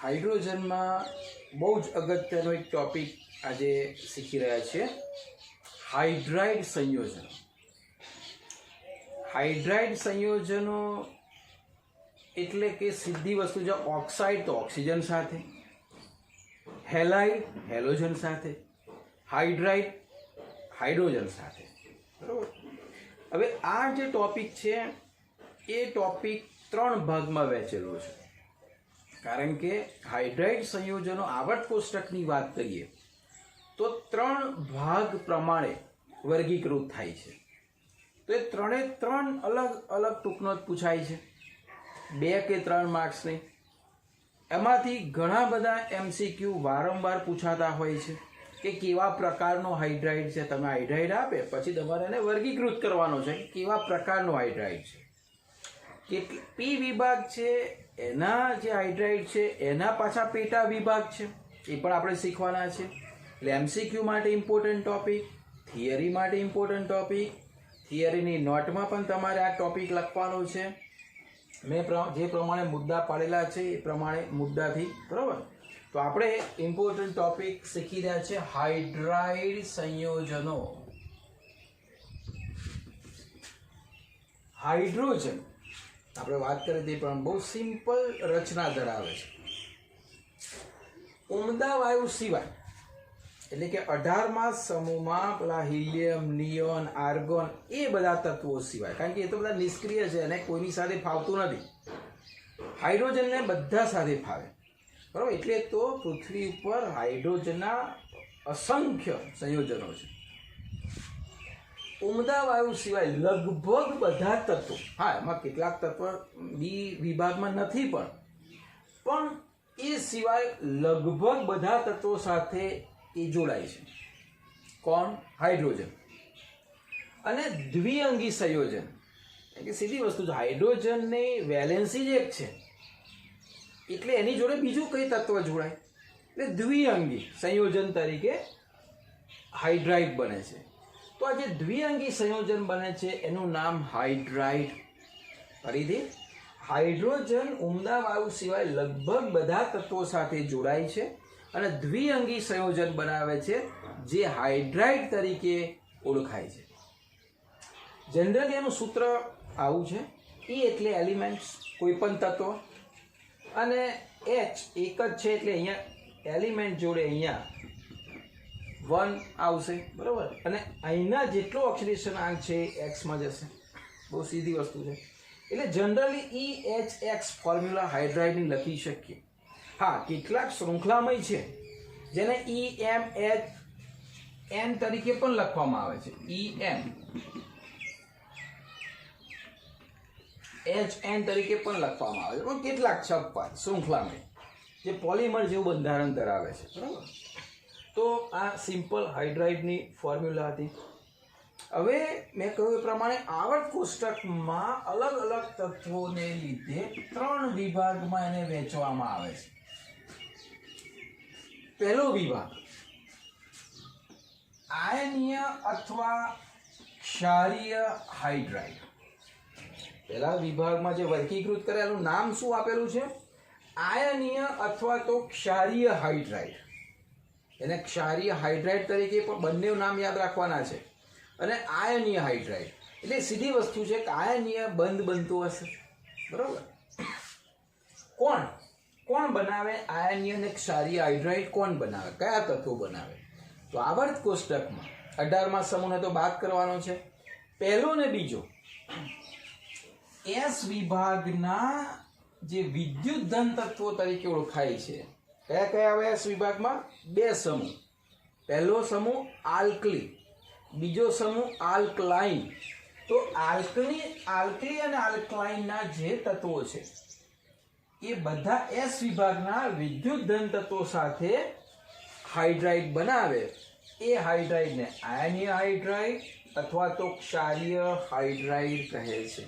હાઇડ્રોજનમાં બહુ જ અગત્યનો એક ટોપિક આજે શીખી રહ્યા છે, હાઇડ્રાઇડ સંયોજનો. હાઇડ્રાઇડ સંયોજનો એટલે કે સીધી વસ્તુ, જો ઓક્સાઇડ તો ઓક્સિજન સાથે, હેલાઇડ હેલોજન સાથે, હાઇડ્રાઇડ હાઇડ્રોજન સાથે. બરાબર. હવે આ જે ટોપિક છે એ ટોપિક 3 ભાગમાં વહેંચેલો છે, કારણ કે હાઇડ્રાઇડ સંયોજનો આવર્ત કોષ્ટકની વાત કરીએ તો 3 ભાગ પ્રમાણે વર્ગીકૃત થાય છે. તો એ 3 અલગ અલગ ટૂંકનો જ પૂછાય છે, 2 કે 3 માર્ક્સની. એમાંથી ઘણા બધા MCQ વારંવાર પૂછાતા હોય છે કે કેવા પ્રકારનો હાઇડ્રાઇડ છે. તમે હાઇડ્રાઇડ આપે પછી તમારે એને વર્ગીકૃત કરવાનો છે કે કેવા પ્રકારનો હાઇડ્રાઇડ છે. પી વિભાગ છે એના જે હાઇડ્રાઇડ છે એના પાછા પેટા વિભાગ છે, એ પણ આપણે શીખવાના છે. એટલે MCQ માટે ઇમ્પોર્ટન્ટ ટોપિક, થિયરી માટે ઇમ્પોર્ટન્ટ ટોપિક, થિયરીની નોટમાં પણ તમારે આ ટોપિક લખવાનો છે. મેં જે પ્રમાણે મુદ્દા પાડેલા છે એ પ્રમાણે મુદ્દાથી. બરાબર. તો આપણે ઇમ્પોર્ટન્ટ ટોપિક શીખી રહ્યા છે હાઇડ્રાઇડ સંયોજનો. હાઇડ્રોજન આપણે વાત કરીએ તે પણ બહુ સિમ્પલ રચના ધરાવે છે. ઉમદા વાયુ સિવાય, એટલે કે 18મા સમૂહમાં પેલા હિલિયમ, નિયોન, આર્ગોન એ બધા તત્વો સિવાય, કારણ કે એ તો બધા નિષ્ક્રિય છે અને કોઈની સાથે ફાવતું નથી. હાઇડ્રોજનને બધા સાથે ફાવે. બરાબર. એટલે તો પૃથ્વી ઉપર હાઇડ્રોજનના અસંખ્ય સંયોજનો છે. ઉમદા વાયુ સિવાય લગભગ બધા તત્વો, હા એમાં કેટલાક તત્વ બી વિભાગમાં નથી પણ એ સિવાય લગભગ બધા તત્વો સાથે એ જોડાય છે. કોણ? હાઇડ્રોજન. અને દ્વિઅંગી સંયોજન એટલે સીધી વસ્તુ છે, હાઇડ્રોજનની વેલેન્સી જ એક છે એટલે એની જોડે બીજું કઈ તત્વ જોડાય એટલે દ્વિઅંગી સંયોજન તરીકે હાઇડ્રાઇડ બને છે. તો આ જે દ્વિઅંગી સંયોજન બને છે એનું નામ હાઇડ્રાઇડ. ફરીથી, હાઇડ્રોજન ઉમદા વાયુ સિવાય લગભગ બધા તત્વો સાથે જોડાય છે અને દ્વિઅંગી સંયોજન બનાવે છે જે હાઇડ્રાઇડ તરીકે ઓળખાય છે. જનરલી એનું સૂત્ર આવું છે, E એટલે એલિમેન્ટ્સ, કોઈ પણ તત્વ, અને H એક જ છે એટલે અહીંયા એલિમેન્ટ જોડે અહીંયા 1 આવશે. બરાબર. અને અહીંના જેટલો ઓક્સિડેશન આંક છે એ Xમાં જશે. બહુ સીધી વસ્તુ છે. એટલે જનરલી EHX ફોર્મ્યુલા હાઇડ્રાઇડની લખી શકીએ. હા, કેટલાક શૃંખલામય છે જેને EMHN તરીકે પણ લખવામાં આવે છે. EMHN તરીકે પણ લખવામાં આવે છે, પણ કેટલાક છપ્પા શૃંખલામય જે પોલિમર જેવું બંધારણ ધરાવે છે. બરાબર. તો આ સિમ્પલ હાઇડ્રાઇડની ફોર્મ્યુલા હતી. હવે મેં કહ્યું એ પ્રમાણે આવર્ત કોષ્ટકમાં અલગ અલગ તત્વોને લીધે 3 વિભાગમાં એને વહેંચવામાં આવે છે. પહેલો વિભાગ આયનીય અથવા ક્ષારીય હાઇડ્રાઇડ. પહેલા વિભાગમાં જે વર્ગીકૃત કરેલું નામ શું આપેલું છે? આયનીય અથવા તો ક્ષારીય હાઇડ્રાઇડ. એને ક્ષારીય હાઇડ્રાઇડ તરીકે પણ બંને નામ યાદ રાખવાના છે. અને આયનીય હાઇડ્રાઇડ એટલે સીધી વસ્તુ છે કે આયનીય બંધ બનતું હશે. બરાબર. કોણ બનાવે આયનીય અને ક્ષારીય હાઇડ્રાઇડ? કોણ બનાવે? કયા તત્વો બનાવે? તો આવર્ત કોષ્ટકમાં 18મા સમૂહને તો બાદ કરવાનો છે. પહેલો ને બીજો S વિભાગના જે વિદ્યુત ધન તત્વો તરીકે ઓળખાય છે. કયા કયા આવે S વિભાગમાં? 2 સમૂહ. પહેલો સમૂહ આલ્કલી, બીજો સમૂહ આલ્કલાઇન. તો આલ્કલી અને આલ્કલાઇનના જે તત્વો છે એ બધા S વિભાગના વિદ્યુત ધન તત્વો સાથે હાઇડ્રાઇડ બનાવે. એ હાઇડ્રાઇડને આયનીય હાઇડ્રાઇડ અથવા તો ક્ષારીય હાઇડ્રાઇડ કહે છે.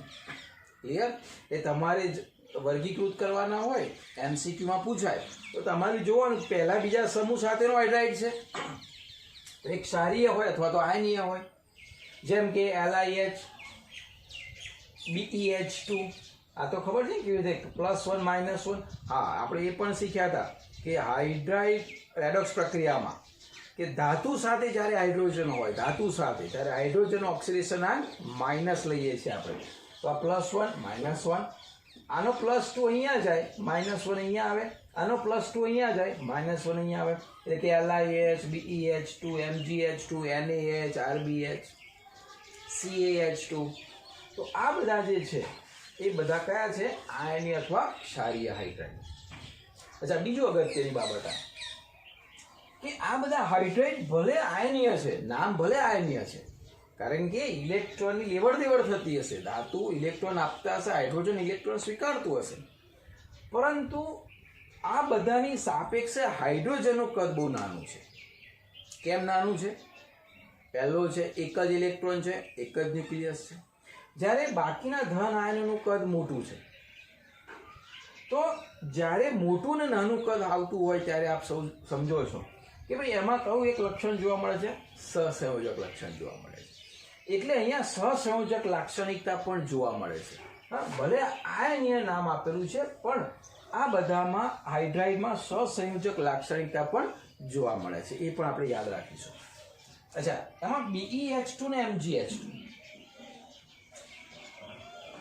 ક્લિયર? એ તમારે જ વર્ગીકૃત કરવાના હોય, MCQમાં પૂછાય તો તમારે જોવાનું પહેલા બીજા સમૂહ સાથેનો હાઇડ્રાઇડ છે, એક ક્ષારીય હોય અથવા તો આયનીય હોય, જેમ કે LiH, BeH2 આ તો ખબર છે કેવી રીતે +1 -1. હા, આપણે એ પણ શીખ્યા હતા કે હાઇડ્રાઇડ રેડોક્સ પ્રક્રિયામાં કે ધાતુ સાથે જ્યારે હાઇડ્રોજન હોય, ધાતુ સાથે ત્યારે હાઇડ્રોજન ઓક્સિડેશન માઇનસ લઈએ છીએ આપણે. તો આ +1 -1, આનો +2 અહીંયા જાય, -1 અહીંયા આવે, આનો +2 અહીંયા જાય, -1 અહીંયા આવે, એટલે કે LiH, BeH2, MgH2, NaH, RBH, CaH2. તો આ બધા જે છે એ બધા કયા છે? આયનીય અથવા ક્ષારીય હાઇડ્રાઇડ. અચ્છા, બીજું અગત્યની બાબત આ કે આ બધા હાઇડ્રાઇડ ભલે આયનીય છે, નામ ભલે આયનીય છે, કારણ કે ઇલેક્ટ્રોનની લેવડ દેવડ થતી હશે, ધાતુ ઇલેક્ટ્રોન આપતા હશે, હાઇડ્રોજન ઇલેક્ટ્રોન સ્વીકારતું હશે, પરંતુ આ બધાની સાપેક્ષે હાઇડ્રોજનનું કદ બહુ નાનું છે. કેમ નાનું છે? પહેલો છે એક જ ઇલેક્ટ્રોન છે, એક જ ન્યુક્લિયસ છે, જ્યારે બાકીના ધન આયનોનું કદ મોટું છે. તો જ્યારે મોટું ને નાનું કદ આવતું હોય ત્યારે આપ સૌ સમજો છો કે ભાઈ એમાં કયું એક લક્ષણ જોવા મળે છે? સહસંયોજક લક્ષણ જોવા મળે છે. એટલે અહીંયા સહસંયોજક લાક્ષણિકતા પણ જોવા મળે છે. હા, ભલે આયનીય નામ આપેલું છે, પણ આ બધામાં હાઇડ્રાઇડમાં સહસંયોજક લાક્ષણિકતા પણ જોવા મળે છે. એ પણ આપણે યાદ રાખીશું. અચ્છા, એમાં BeH2 ને MgH2.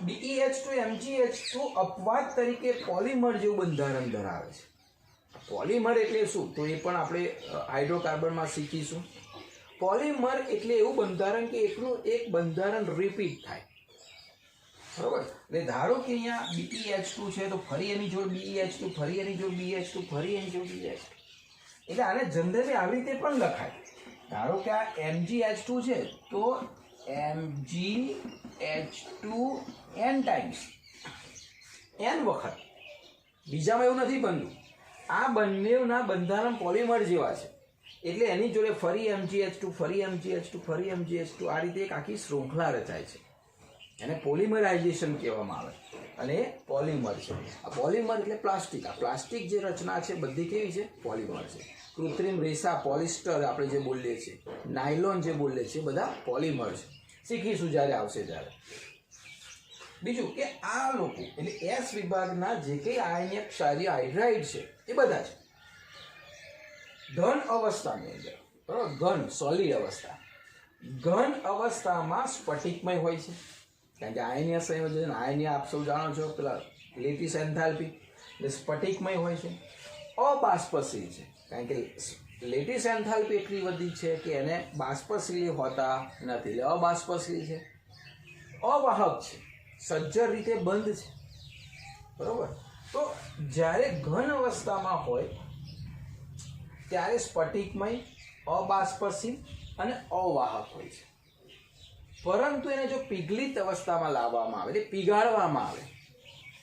BeH2 MgH2 અપવાદ તરીકે પોલિમર જેવું બંધારણ ધરાવે છે. પોલિમર એટલે શું? તો એ પણ આપણે હાઇડ્રોકાર્બનમાં શીખીશું. પોલિમર એટલે એવું બંધારણ કે એકનું એક બંધારણ રિપીટ થાય. બરોબર? એટલે ધારો કે અહીંયા BeH2 છે તો ફરી એની જોડે BeH2, ફરી એની જોડે BeH2, ફરી એની જોડે BeH2. એટલે આને જનરલી આવી રીતે પણ લખાય. ધારો કે આ MgH2 છે તો MgH2 n ટાઈમ્સ, n વખત. બીજામાં એવું નથી બનતું. આ બંનેના બંધારણ પોલિમર જેવા છે, એટલે એની જોડે ફરી MgH2, ફરી MgH2, ફરી MgH2, આ રીતે એક આખી શૃંખલા રચાય છે. એને પોલિમરાઇઝેશન કહેવામાં આવે અને એ પોલિમર છે. આ પોલિમર એટલે પ્લાસ્ટિક. આ પ્લાસ્ટિક જે રચના છે બધી કેવી છે? પોલિમર છે. કૃત્રિમ રેસા, પોલિસ્ટર આપણે જે બોલીએ છીએ, નાયલોન જે બોલીએ છીએ, બધા પોલિમર છે. શીખીશું જ્યારે આવશે ત્યારે. બીજું કે આ લોકો એટલે એસ વિભાગના જે કંઈ આયનીય ક્ષારીય હાઇડ્રાઇડ છે એ બધા છે ઘન અવસ્થાની અંદર. બરાબર? ઘન, સોલિડ અવસ્થા. ઘન અવસ્થામાં સ્ફટિકમય હોય છે, કારણ કે આયનીય સંયોજન, આયનીય આપ સૌ જાણો છો, પેલા લેટિસ એન્થાલ્પી, એટલે સ્ફટિકમય હોય છે. અબાષ્પશીલ છે, કારણ કે લેટિસ એન્થાલ્પી એટલી બધી છે કે એને બાષ્પશીલ હોતા નથી, એટલે અબાષ્પશીલ છે. અવાહક છે, સજ્જડ રીતે બંધ છે. બરોબર? તો જ્યારે ઘન અવસ્થામાં હોય ત્યારે સ્ફટિકમય, અબાષ્પશીલ અને અવાહક હોય છે. પરંતુ એને જો પીગલિત અવસ્થામાં લાવવામાં આવે, એટલે પીગાળવામાં આવે,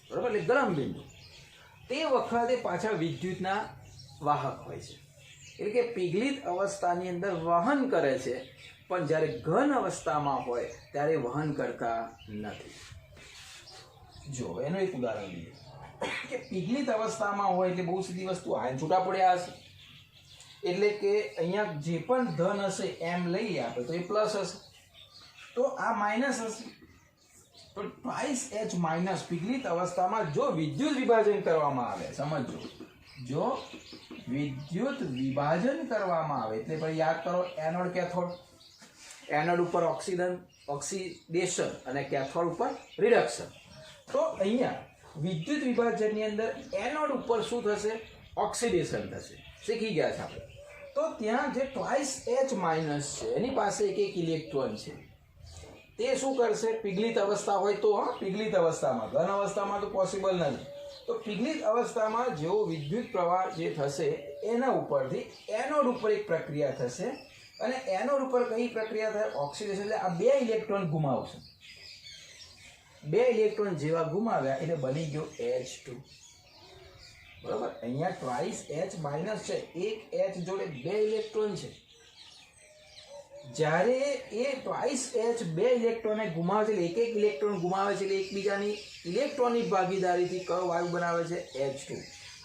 બરોબર, એટલે ગરમ બિંદુ, તે વખતે પાછા વિદ્યુતના વાહક હોય છે. એટલે કે પીગલિત અવસ્થાની અંદર વહન કરે છે, પણ જ્યારે ઘન અવસ્થામાં હોય ત્યારે વહન કરતા નથી. જો એનું એક ઉદાહરણ લઈએ કે પીગલિત અવસ્થામાં હોય એટલે બહુ સીધી વસ્તુ, આયન છૂટા પડ્યા હશે, એટલે કે અહીંયા જે પણ ધન હશે એમ લઈએ આપણે તો એ પ્લસ હશે, તો આ માઇનસ હશે. તો ટ્વાઇસ H માઇનસ પીગલિત અવસ્થામાં જો વિદ્યુત વિભાજન કરવામાં આવે, સમજો, જો વિદ્યુત વિભાજન કરવામાં આવે એટલે પછી યાદ કરો એનોડ કેથોડ. એનોડ ઉપર ઓક્સિડેશન અને કેથોડ ઉપર રિડક્શન. તો અહીંયા વિદ્યુત વિભાજનની અંદર એનોડ ઉપર શું થશે? ઓક્સિડેશન થશે. શીખી ગયા છે આપણે. તો ત્યાં જે ટ્વાઇસ H માઇનસ છે એની પાસે એક ઇલેક્ટ્રોન છે, તે શું કરશે? પીગલિત અવસ્થા હોય તો, હા, પીગલિત અવસ્થામાં, ઘન અવસ્થામાં તો પોસિબલ નથી. તો પીગલિત અવસ્થામાં જેવો વિદ્યુત પ્રવાહ જે થશે એના ઉપરથી એનોડ ઉપર એક પ્રક્રિયા થશે, અને એનોડ ઉપર કઈ પ્રક્રિયા થાય? ઓક્સિડેશન. એટલે આ બે ઇલેક્ટ્રોન ગુમાવશે. બે ઇલેક્ટ્રોન જેવા ગુમાવ્યા એટલે બની ગયો H2. બરોબર? અહીંયા ટ્વાઇસ H માઇનસ છે, એક H જોડે બે ઇલેક્ટ્રોન છે. જ્યારે એ ટ્વાઇસ H બે ઇલેક્ટ્રોનને ગુમાવે છે, એટલે એક ઇલેક્ટ્રોન ગુમાવે છે, એટલે એકબીજાની ઇલેક્ટ્રોનિક ભાગીદારીથી કયો વાયુ બનાવે છે? H2.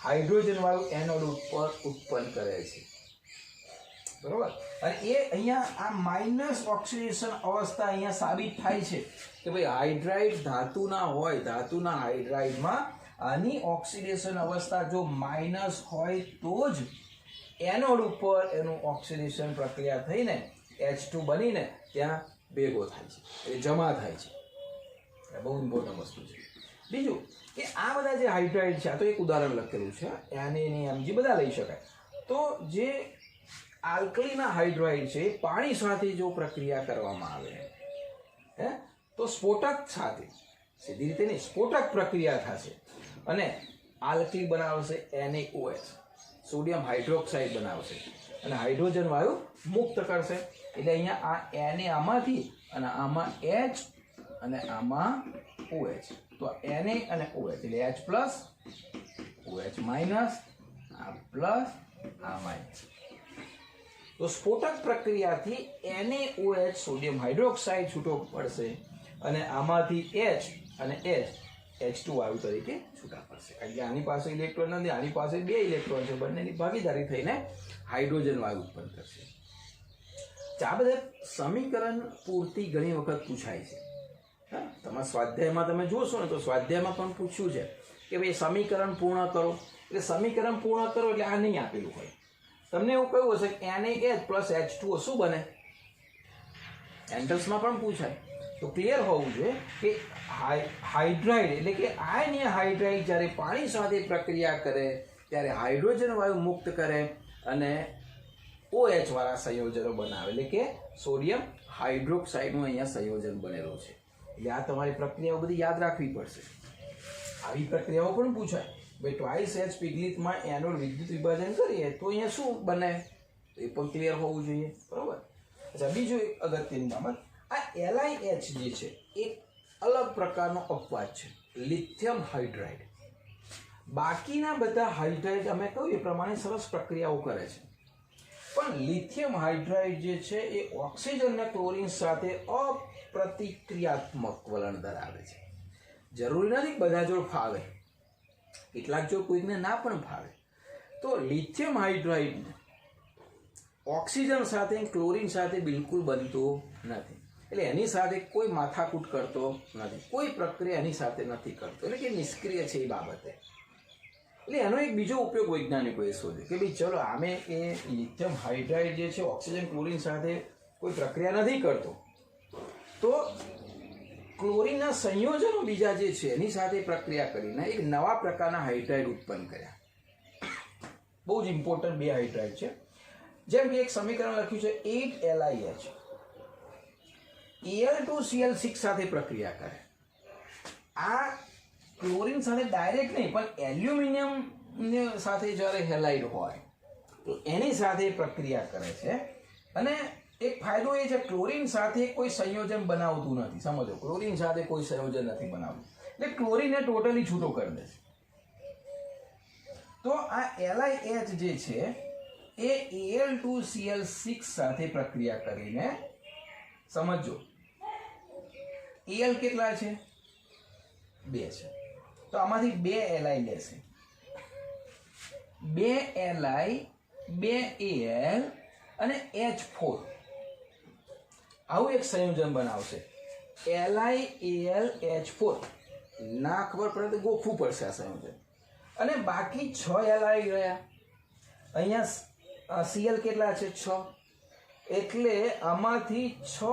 હાઇડ્રોજન વાયુ એનોડ ઉપર ઉત્પન્ન કરે છે. બરોબર. અને એ અહીંયા આ માઇનસ ઓક્સિડેશન અવસ્થા અહીંયા સાબિત થાય છે કે ભાઈ હાઇડ્રાઇડ ધાતુના હોય, ધાતુના હાઇડ્રાઇડમાં આની ઓક્સિડેશન અવસ્થા જો માઇનસ હોય તો જ એનોડ ઉપર એનું ઓક્સિડેશન પ્રક્રિયા થઈને H2 બનીને ત્યાં ભેગો થાય છે, એ જમા થાય છે. એ બહુ ઇમ્પોર્ટન્ટ વસ્તુ છે. બીજું કે આ બધા જે હાઇડ્રાઇડ છે, આ તો એક ઉદાહરણ લખેલું છે, NaNeMg બધા લઈ શકાય. તો જે આલ્કલીના હાઇડ્રાઇડ છે એ પાણી સાથે જો પ્રક્રિયા કરવામાં આવે તો સ્ફોટક સાથે, સીધી રીતે નહીં, સ્ફોટક પ્રક્રિયા થશે અને આલ્કલી બનાવશે NaOH, સોડિયમ હાઇડ્રોક્સાઇડ બનાવશે અને હાઇડ્રોજન વાયુ મુક્ત કરશે. એટલે અહીંયા આ Na આમાંથી અને આમાં H અને આમાં OH, તો Na અને OH એટલે H પ્લસ OH માઇનસ, આ પ્લસ આ માઇનસ. તો સ્ફોટક પ્રક્રિયાથી NaOH સોડિયમ હાઇડ્રોક્સાઇડ છૂટો પડશે અને આમાંથી H અને H2 વાયુ તરીકે છૂટા પડશે. કારણ કે આની પાસે ઇલેક્ટ્રોન નથી, આની પાસે 2 ઇલેક્ટ્રોન છે, બંનેની ભાગીદારી થઈને હાઇડ્રોજન વાયુ ઉત્પન્ન કરશે. આ બધા સમીકરણ પૂરતી ઘણી વખત પૂછાય છે. તમારા સ્વાધ્યાયમાં તમે જોશો ને તો સ્વાધ્યાયમાં પણ પૂછ્યું છે કે ભાઈ સમીકરણ પૂર્ણ કરો. એટલે સમીકરણ પૂર્ણ કરો એટલે આ નહીં આપેલું હોય. તમને એવું કહ્યું હશે કે NaH પ્લસ H2O શું બને, એન્ટ્રન્સમાં પણ પૂછાય. તો ક્લિયર હોવું જોઈએ કે હાઇડ્રાઇડ એટલે કે આયનીય હાઇડ્રાઇડ જ્યારે પાણી સાથે પ્રક્રિયા કરે ત્યારે હાઇડ્રોજન વાયુ મુક્ત કરે અને OH વાળા સંયોજનો બનાવે, એટલે કે સોડિયમ હાઇડ્રોક્સાઇડનું અહીંયા સંયોજન બનેલું છે. એટલે આ તમારી પ્રક્રિયાઓ બધી યાદ રાખવી પડશે. આવી પ્રક્રિયાઓ પણ પૂછાય. ભાઈ ટ્વાઇસ H પિગલિતમાં એનોડ વિદ્યુત વિભાજન કરીએ તો અહીંયા શું બને, એ પણ ક્લિયર હોવું જોઈએ. બરોબર. અચ્છા, બીજું એક અગત્યની બાબત, આ LiH જે છે એક અલગ પ્રકારનો અપવાદ છે, લિથિયમ હાઇડ્રાઇડ. બાકીના બધા હાઇડ્રાઇડ અમે કહ્યું એ પ્રમાણે સરસ પ્રક્રિયાઓ કરે છે, પણ લિથિયમ હાઇડ્રાઇડ જે છે એ ઓક્સિજન અને ક્લોરીન સાથે અપ્રતિક્રિયાત્મક વલણ ધરાવે છે. જરૂરી નથી બધા જોડ ફાવે, કેટલાક જોડ કોઈકને ના પણ ફાવે. તો લિથિયમ હાઇડ્રાઇડ ઓક્સિજન સાથે ક્લોરીન સાથે બિલકુલ બનતું નથી, એટલે એની સાથે કોઈ માથાકૂટ કરતો નથી, કોઈ પ્રક્રિયા એની સાથે નથી કરતો, એટલે કે નિષ્ક્રિય છે એ બાબતે. એટલે એનો એક બીજો ઉપયોગ વૈજ્ઞાનિકોએ શોધ્યો કે ભાઈ ચલો આમે એ લિથિયમ હાઇડ્રાઇડ જે છે ઓક્સિજન ક્લોરીન સાથે કોઈ પ્રક્રિયા નથી કરતો, તો ક્લોરીનના સંયોજનો બીજા જે છે એની સાથે પ્રક્રિયા કરીને એક નવા પ્રકારના હાઇડ્રાઇડ ઉત્પન્ન કર્યા. બહુ જ ઇમ્પોર્ટન્ટ 2 હાઇડ્રાઇડ છે. જેમ કે એક સમીકરણ લખ્યું છે 8LiH Al2Cl6 સાથે પ્રક્રિયા કરે. આ ક્લોરીન સાથે ડાયરેક્ટ નહીં પણ એલ્યુમિનિયમ સાથે જ્યારે હેલાઇડ હોય તો એની સાથે પ્રક્રિયા કરે છે. અને એક ફાયદો એ છે ક્લોરીન સાથે કોઈ સંયોજન બનાવતું નથી. સમજો, ક્લોરીન સાથે કોઈ સંયોજન નથી બનાવતું, એટલે ક્લોરીનને ટોટલી છૂટો કરી દે છે. તો આ LiH જે છે એ Al2Cl6 સાથે પ્રક્રિયા કરીને, સમજો Al કેટલા છે, 2 છે, તો આમાંથી 2 Li લેશે, 2 Li 2 Al અને H4, આવું એક સંયોજન બનાવશે. LiAlH4 ના ખબર પડે તો ગોખવું પડશે આ સંયોજન. અને બાકી 6 Li રહ્યા. અહીંયા Cl કેટલા છે, 6, એટલે આમાંથી 6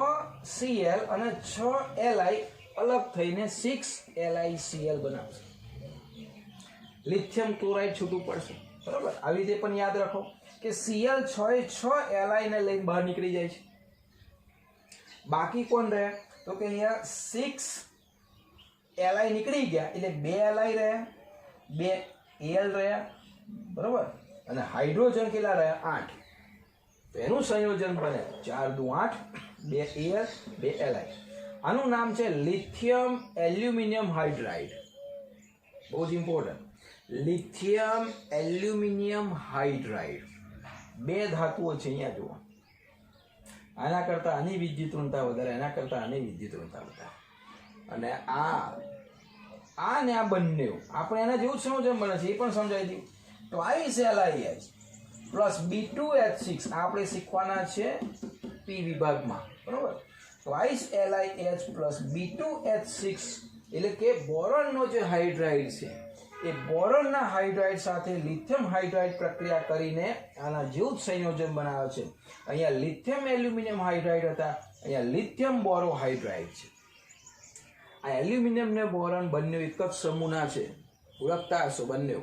Cl અને 6 Li અલગ થઈને 6 LiCl બનાવશે. લિથિયમ ક્લોરાઇડ છૂટું પડશે. બરાબર. આવી રીતે પણ યાદ રાખો કે Cl 6 Li ને લઈને બહાર નીકળી જાય છે. બાકી કોણ રહ્યા, તો કે અહીંયા 6 Li નીકળી ગયા એટલે 2 Li રહ્યા, 2 Al રહ્યા. બરાબર. અને હાઇડ્રોજન કેટલા રહ્યા, 8. તો એનું સંયોજન બને 4 દુ 8, 2 Al 2 Li. આનું નામ છે લિથિયમ એલ્યુમિનિયમ હાઇડ્રાઇડ. બહુ જ ઇમ્પોર્ટન્ટ, લિથિયમ એલ્યુમિનિયમ હાઇડ્રાઇડ. 2 ધાતુઓ છે અહીંયા જુઓ. આના કરતાં આની વિદ્યુતઋણતા વધારે, એના કરતાં આની વિદ્યુતઋણતા વધારે. અને આ ને આ બંને આપણે એના જેવું જ સંયોજન બને છે, એ પણ સમજાવી દઉં. ટ્વાઇસ LiH પ્લસ B2H6 આપણે શીખવાના છે P વિભાગમાં, બરોબર. ટ્વાઇસ LiH પ્લસ B2H6 એટલે કે બોરોનનો જે હાઇડ્રાઇડ છે એ બોરોનના હાઇડ્રાઇડ સાથે લિથિયમ હાઇડ્રાઇડ પ્રક્રિયા કરીને આના જેવું જ સંયોજન બનાવે છે. અહીંયા લિથિયમ એલ્યુમિનિયમ હાઇડ્રાઇડ હતા, અહીંયા લિથિયમ બોરો હાઇડ્રાઇડ છે. આ એલ્યુમિનિયમ ને બોરોન બંને એક જ સમૂહના છે, ઓળખતા હશો બંને,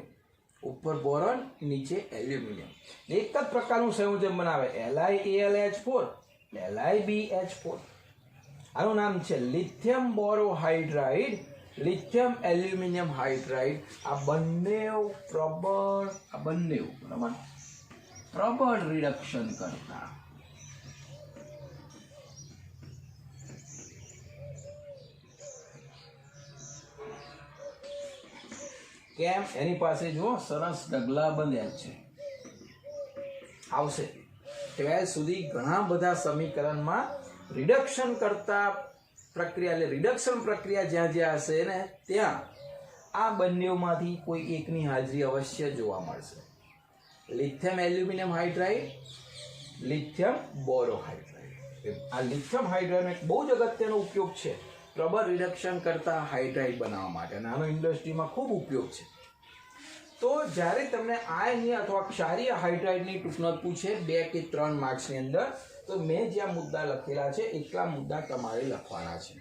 ઉપર બોરોન નીચે એલ્યુમિનિયમ, એક જ પ્રકારનું સંયોજન બનાવે LiAlH4 LiBH4. આનું નામ છે લિથિયમ બોરો હાઇડ્રાઇડ, લિથિયમ એલ્યુમિનિયમ હાઇડ્રાઇડ. આ બંને પ્રબળ, આ બંને બરાબર પ્રબળ રિડક્શન કરતા કેમ, એની પાસે જો સરસ ડગલા બંધ્યા છે. આવશે 12 સુધી ઘણા બધા સમીકરણમાં રિડક્શન કરતા પ્રક્રિયા એટલે રિડક્શન પ્રક્રિયા જ્યાં જ્યાં હશે ને ત્યાં આ બંનેમાંથી કોઈ એકની હાજરી અવશ્ય જોવા મળશે. લિથિયમ એલ્યુમિનિયમ હાઇડ્રાઇડ, લિથિયમ બોરો હાઇડ્રાઇડ. આ લિથિયમ હાઇડ્રાઇડનો એક બહુ જ અગત્યનો ઉપયોગ છે પ્રબળ રિડક્શન કરતા હાઇડ્રાઇડ બનાવવા માટે, નાનો ઇન્ડસ્ટ્રીમાં ખૂબ ઉપયોગ છે. તો જ્યારે તમને આયનીય અથવા ક્ષારીય હાઇડ્રાઇડની ટૂંકનોટ પૂછે 2 કે 3 માર્ક્સની અંદર, તો મેં જ્યાં મુદ્દા લખેલા છે એટલા મુદ્દા તમારે લખવાના છે.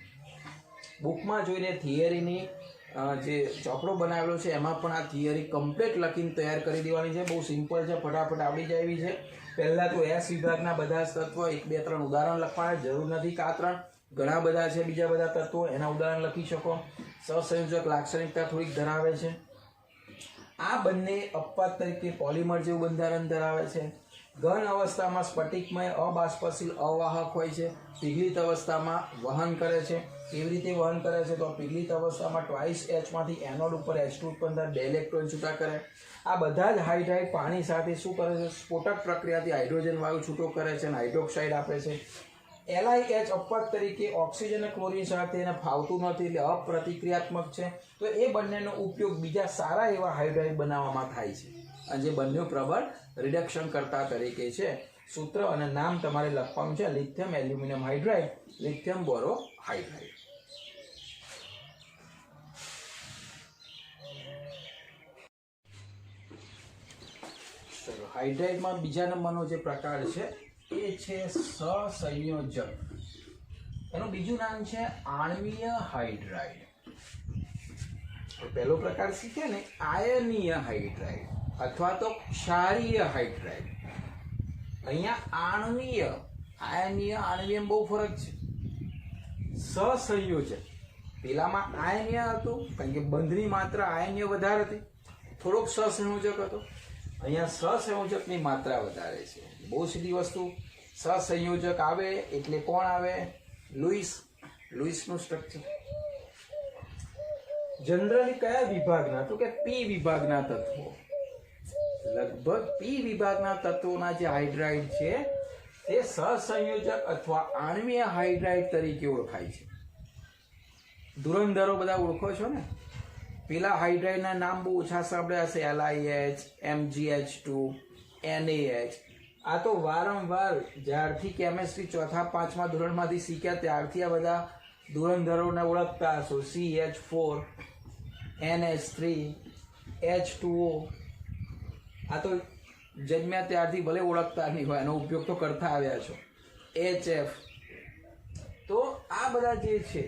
બુકમાં જોઈને થિયરીની જે ચોપડો બનાવેલો છે એમાં પણ આ થિયરી કમ્પ્લીટ લખીને તૈયાર કરી દેવાની છે. બહુ સિમ્પલ છે, ફટાફટ આવડી જાય એવી છે. પહેલાં તો S વિભાગના બધા જ તત્વો 1 2 3 ઉદાહરણ લખવાના, જરૂર નથી કે આ 3, ઘણા બધા છે બીજા બધા તત્વો, એના ઉદાહરણ લખી શકો. સહસંયોજક લાક્ષણિકતા થોડીક ધરાવે છે. આ બંને અપવાદ તરીકે પોલિમર જેવું બંધારણ ધરાવે છે. ઘન અવસ્થામાં સ્ફટિકમય અબાષ્પશીલ અવાહક હોય છે, પીગળિત અવસ્થામાં વહન કરે છે. કેવી રીતે વહન કરે છે? તો પીગળિત અવસ્થામાં ટ્વાઇસ H માંથી એનોડ ઉપર H2 ઉત્પન્ન થાય, 2 ઇલેક્ટ્રોન છૂટા કરે. આ બધા જ હાઇડ્રાઇડ પાણી સાથે શું કરે છે? સ્ફોટક પ્રક્રિયાથી હાઇડ્રોજન વાયુ છૂટો કરે છે અને હાઇડ્રોક્સાઇડ આપે છે. LiH અપવાદ તરીકે ઓક્સિજન અને ક્લોરીન સાથે એને ફાવતું નથી એટલે અપ્રતિક્રિયાત્મક છે. તો એ બંનેનો ઉપયોગ બીજા સારા એવા હાઇડ્રાઇડ બનાવવામાં થાય છે, અને જે બંને પ્રબળ રિડક્શન કરતા તરીકે છે. સૂત્ર અને નામ તમારે લખવાનું છે લિથિયમ એલ્યુમિનિયમ હાઇડ્રાઇડ, લિથિયમ બોરો હાઇડ્રાઇડ. ચલો, હાઇડ્રાઇડમાં બીજા નંબરનો જે પ્રકાર છે એ છે સહસંયોજક. એનું બીજું નામ છે આણ્વીય હાઇડ્રાઇડ. પહેલો પ્રકાર શીખે ને આયનીય હાઇડ્રાઇડ અથવા તો ક્ષારીય હાઇડ્રાઇડ. અહીંયા આણ્વીય, આયનીય આણ્વીય બહુ ફરક છે. સહસંયોજક, પેલામાં આયનીય હતું કારણ કે બંધની માત્રા આયનીય વધારે હતી, થોડોક સહસંયોજક હતો. અહીંયા સહસંયોજકની માત્રા વધારે છે. બહુ સીધી વસ્તુ. સહસંયોજક આવે એટલે કોણ આવે? લુઈસનું સ્ટ્રક્ચર. જનરલી કયા વિભાગના? તો કે P વિભાગના તત્વો. લગભગ P વિભાગના તત્વોના જે હાઇડ્રાઇડ છે તે સહસંયોજક અથવા આણ્વીય હાઇડ્રાઇડ તરીકે ઓળખાય છે. ધુરંધરો બધા ઓળખો છો ને? પેલા હાઇડ્રાઇડના નામ બહુ ઓછા સાંભળ્યા હશે, LiH, MgH2, NaH. આ તો વારંવાર જ્યારથી કેમેસ્ટ્રી 4થા 5મા ધોરણમાંથી શીખ્યા ત્યારથી આ બધા ધુરંધરોને ઓળખતા હશો. CH4, NH3, H2O. આ તો જન્મ્યા ત્યારથી ભલે ઓળખતા નહીં હોય, એનો ઉપયોગ તો કરતા આવ્યા છો. HF. તો આ બધા જે છે,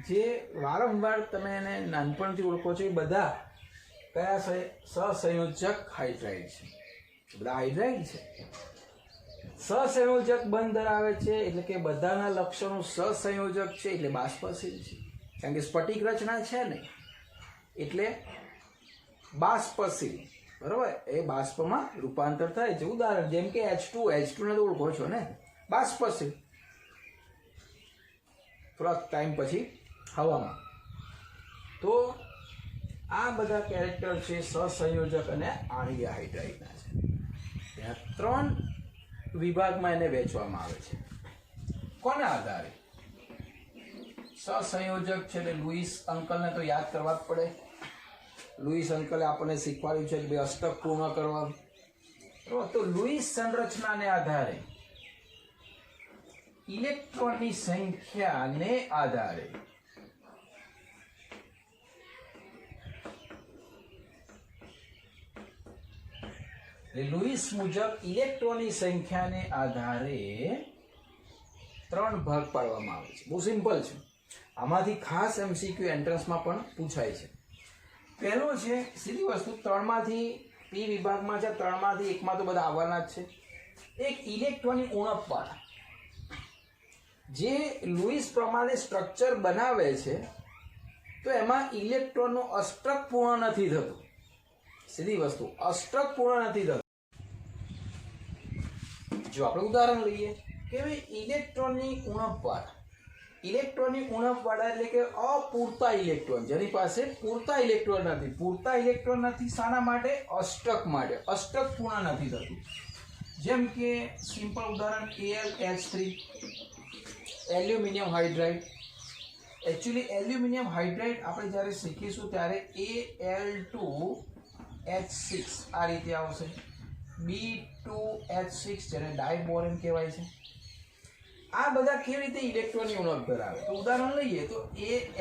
જે વારંવાર તમે એને નાનપણથી ઓળખો છો, એ બધા કયા સહસંયોજક હાઇડ્રાઇડ છે. બધા હાઇડ્રાઇડ છે. સહસંયોજક બંધ ધરાવે છે એટલે કે બધાના લક્ષણો સહસંયોજક છે એટલે બાષ્પશીલ છે. કારણ કે સ્ફટિક રચના છે ને એટલે બાષ્પશીલ, બરોબર? એ બાષ્પમાં રૂપાંતર થાય છે. ઉદાહરણ જેમ કે H2 ને તો ઓળખો છો ને, બાષ્પશીલ. થોડાક ટાઈમ પછી હવામાં. તો આ બધા કેરેક્ટર છે સહસંયોજક અને આણ્વીય હાઇડ્રાઇડના છે. ત્યાં 3 વિભાગમાં એને વહેંચવામાં આવે છે. કોના આધારે? સહસંયોજક છે એટલે લુઈસ અંકલને તો યાદ કરવા જ પડે. લુઈસ અંકલે આપણને શીખવાડ્યું છે કે ભાઈ અષ્ટક પૂર્ણ કરવા, તો લુઈસ સંરચનાને આધારે ઇલેક્ટ્રોનની સંખ્યાને આધારે લુઈસ મુજબ ઇલેક્ટ્રોનની સંખ્યાને આધારે 3 ભાગ પાડવામાં આવે છે. બહુ સિમ્પલ છે. આમાંથી ખાસ એમસીક્યુ એન્ટ્રન્સમાં પણ પૂછાય છે. પહેલો છે સીધી વસ્તુ, 3 માંથી પી વિભાગમાં છે, 3 માંથી એકમાં તો બધા આવવાના જ છે. એક ઇલેક્ટ્રોનની ઉણપવાળા જે લુઈસ પ્રમાણે સ્ટ્રક્ચર બનાવે છે તો એમાં ઇલેક્ટ્રોનનું અષ્ટક પૂર્ણ નથી થતું. સીધી વસ્તુ, અષ્ટક પૂર્ણ નથી થતું. જો આપણે ઉદાહરણ લઈએ કે ભાઈ ઇલેક્ટ્રોનની ઉણપવાળા એટલે કે અપૂરતા ઇલેક્ટ્રોન, જેની પાસે પૂરતા ઇલેક્ટ્રોન નથી. પૂરતા ઇલેક્ટ્રોન નથી શાના માટે? અષ્ટક માટે. અષ્ટક પૂર્ણ નથી થતું. જેમ કે સિમ્પલ ઉદાહરણ AlH3, aluminium hydride. Actually aluminium hydride આપણે જ્યારે શીખીશું ત્યારે Al2H6 આ રીતે આવશે. B2H6 જેને ડાયબોરેન કહેવાય છે. આ બધા કેવી રીતે ઇલેક્ટ્રોનની ઉણપ ધરાવે? તો ઉદાહરણ લઈએ તો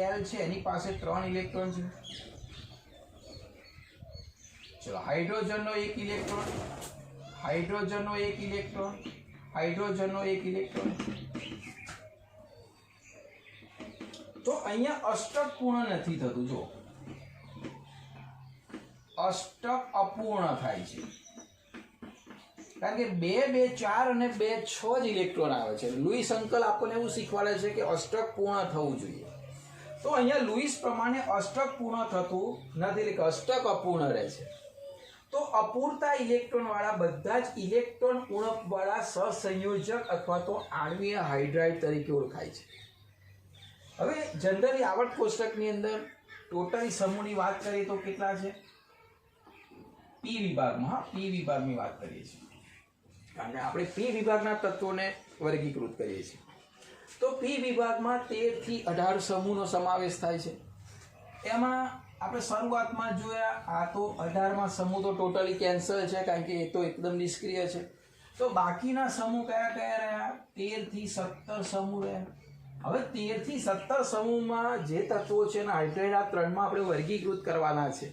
Al છે, એની પાસે 3 ઇલેક્ટ્રોન છે. ચલો, હાઇડ્રોજનનો 1 ઇલેક્ટ્રોન, હાઇડ્રોજનનો 1 ઇલેક્ટ્રોન, હાઇડ્રોજનનો 1 ઇલેક્ટ્રોન. તો અહીંયા અષ્ટક પૂર્ણ નથી થતું. જો અષ્ટક અપૂર્ણ થાય છે કારણ કે 2 2 4 અને 2 6 જ ઇલેક્ટ્રોન આવે છે. લુઈસ અંકલ આપણને એવું શીખવાડે છે કે અષ્ટક પૂર્ણ થવું જોઈએ. તો અહીંયા લુઈસ પ્રમાણે અષ્ટક પૂર્ણ થતું નથી, એટલે કે અષ્ટક અપૂર્ણ રહે છે. તો અપૂરતા ઇલેક્ટ્રોન વાળા બધા જ ઇલેક્ટ્રોન ઉણપ વાળા સહસંયોજક અથવા તો આણ્વીય હાઇડ્રાઇડ તરીકે ઓળખાય છે. હવે જનરલી આવર્ત કોષ્ટકની અંદર ટોટલી સમૂહની વાત કરીએ તો કેટલા છે? પી વિભાગમાં, પી વિભાગની વાત કરીએ છીએ કારણ કે આપણે પી વિભાગના તત્વોને વર્ગીકૃત કરીએ છીએ. તો પી વિભાગમાં 13 થી 18 સમૂહનો સમાવેશ થાય છે. એમાં આપણે શરૂઆતમાં જોયા, આ તો 18માં સમૂહ તો ટોટલી કેન્સલ છે કારણ કે એ તો એકદમ નિષ્ક્રિય છે. તો બાકીના સમૂહ કયા કયા રહ્યા? 13 થી 17 સમૂહ રહ્યા. હવે 13 થી 17 સમૂહમાં જે તત્વો છે એના હાઇડ્રાઇડ આ 3માં આપણે વર્ગીકૃત કરવાના છે.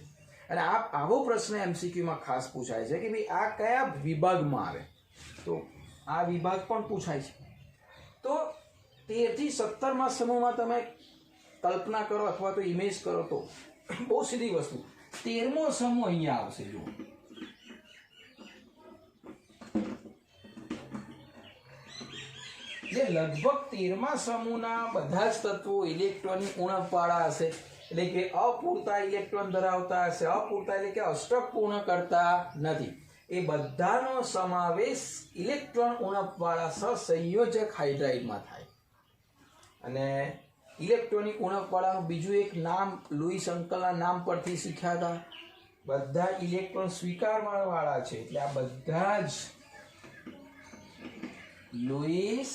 અને આવો પ્રશ્ન એમસીક્યુમાં ખાસ પૂછાય છે કે ભાઈ આ કયા વિભાગમાં આવે? તો આ વિભાગ પણ પૂછાય છે. તો 13 થી 17માં સમૂહમાં તમે કલ્પના કરો અથવા તો ઇમેજ કરો તો બહુ સીધી વસ્તુ, 13મો સમૂહ અહીંયા આવશે. જુઓ, જે લગભગ 13મા સમૂહના બધા જ તત્વો ઇલેક્ટ્રોનની ઉણપવાળા હશે, એટલે કે અપૂરતા ઇલેક્ટ્રોન ધરાવતા હશે. અપૂરતા એટલે કે અષ્ટક પૂર્ણ કરતા નથી. એ બધાનો સમાવેશ ઇલેક્ટ્રોન ઉણપવાળા સહસંયોજક હાઇડ્રાઇડમાં થાય. અને ઇલેક્ટ્રોનિક ઉણપવાળાનું બીજું એક નામ લુઈસ અંકલના નામ પરથી શીખ્યા હતા. બધા ઇલેક્ટ્રોન સ્વીકારવાળા છે એટલે આ બધા જ લુઈસ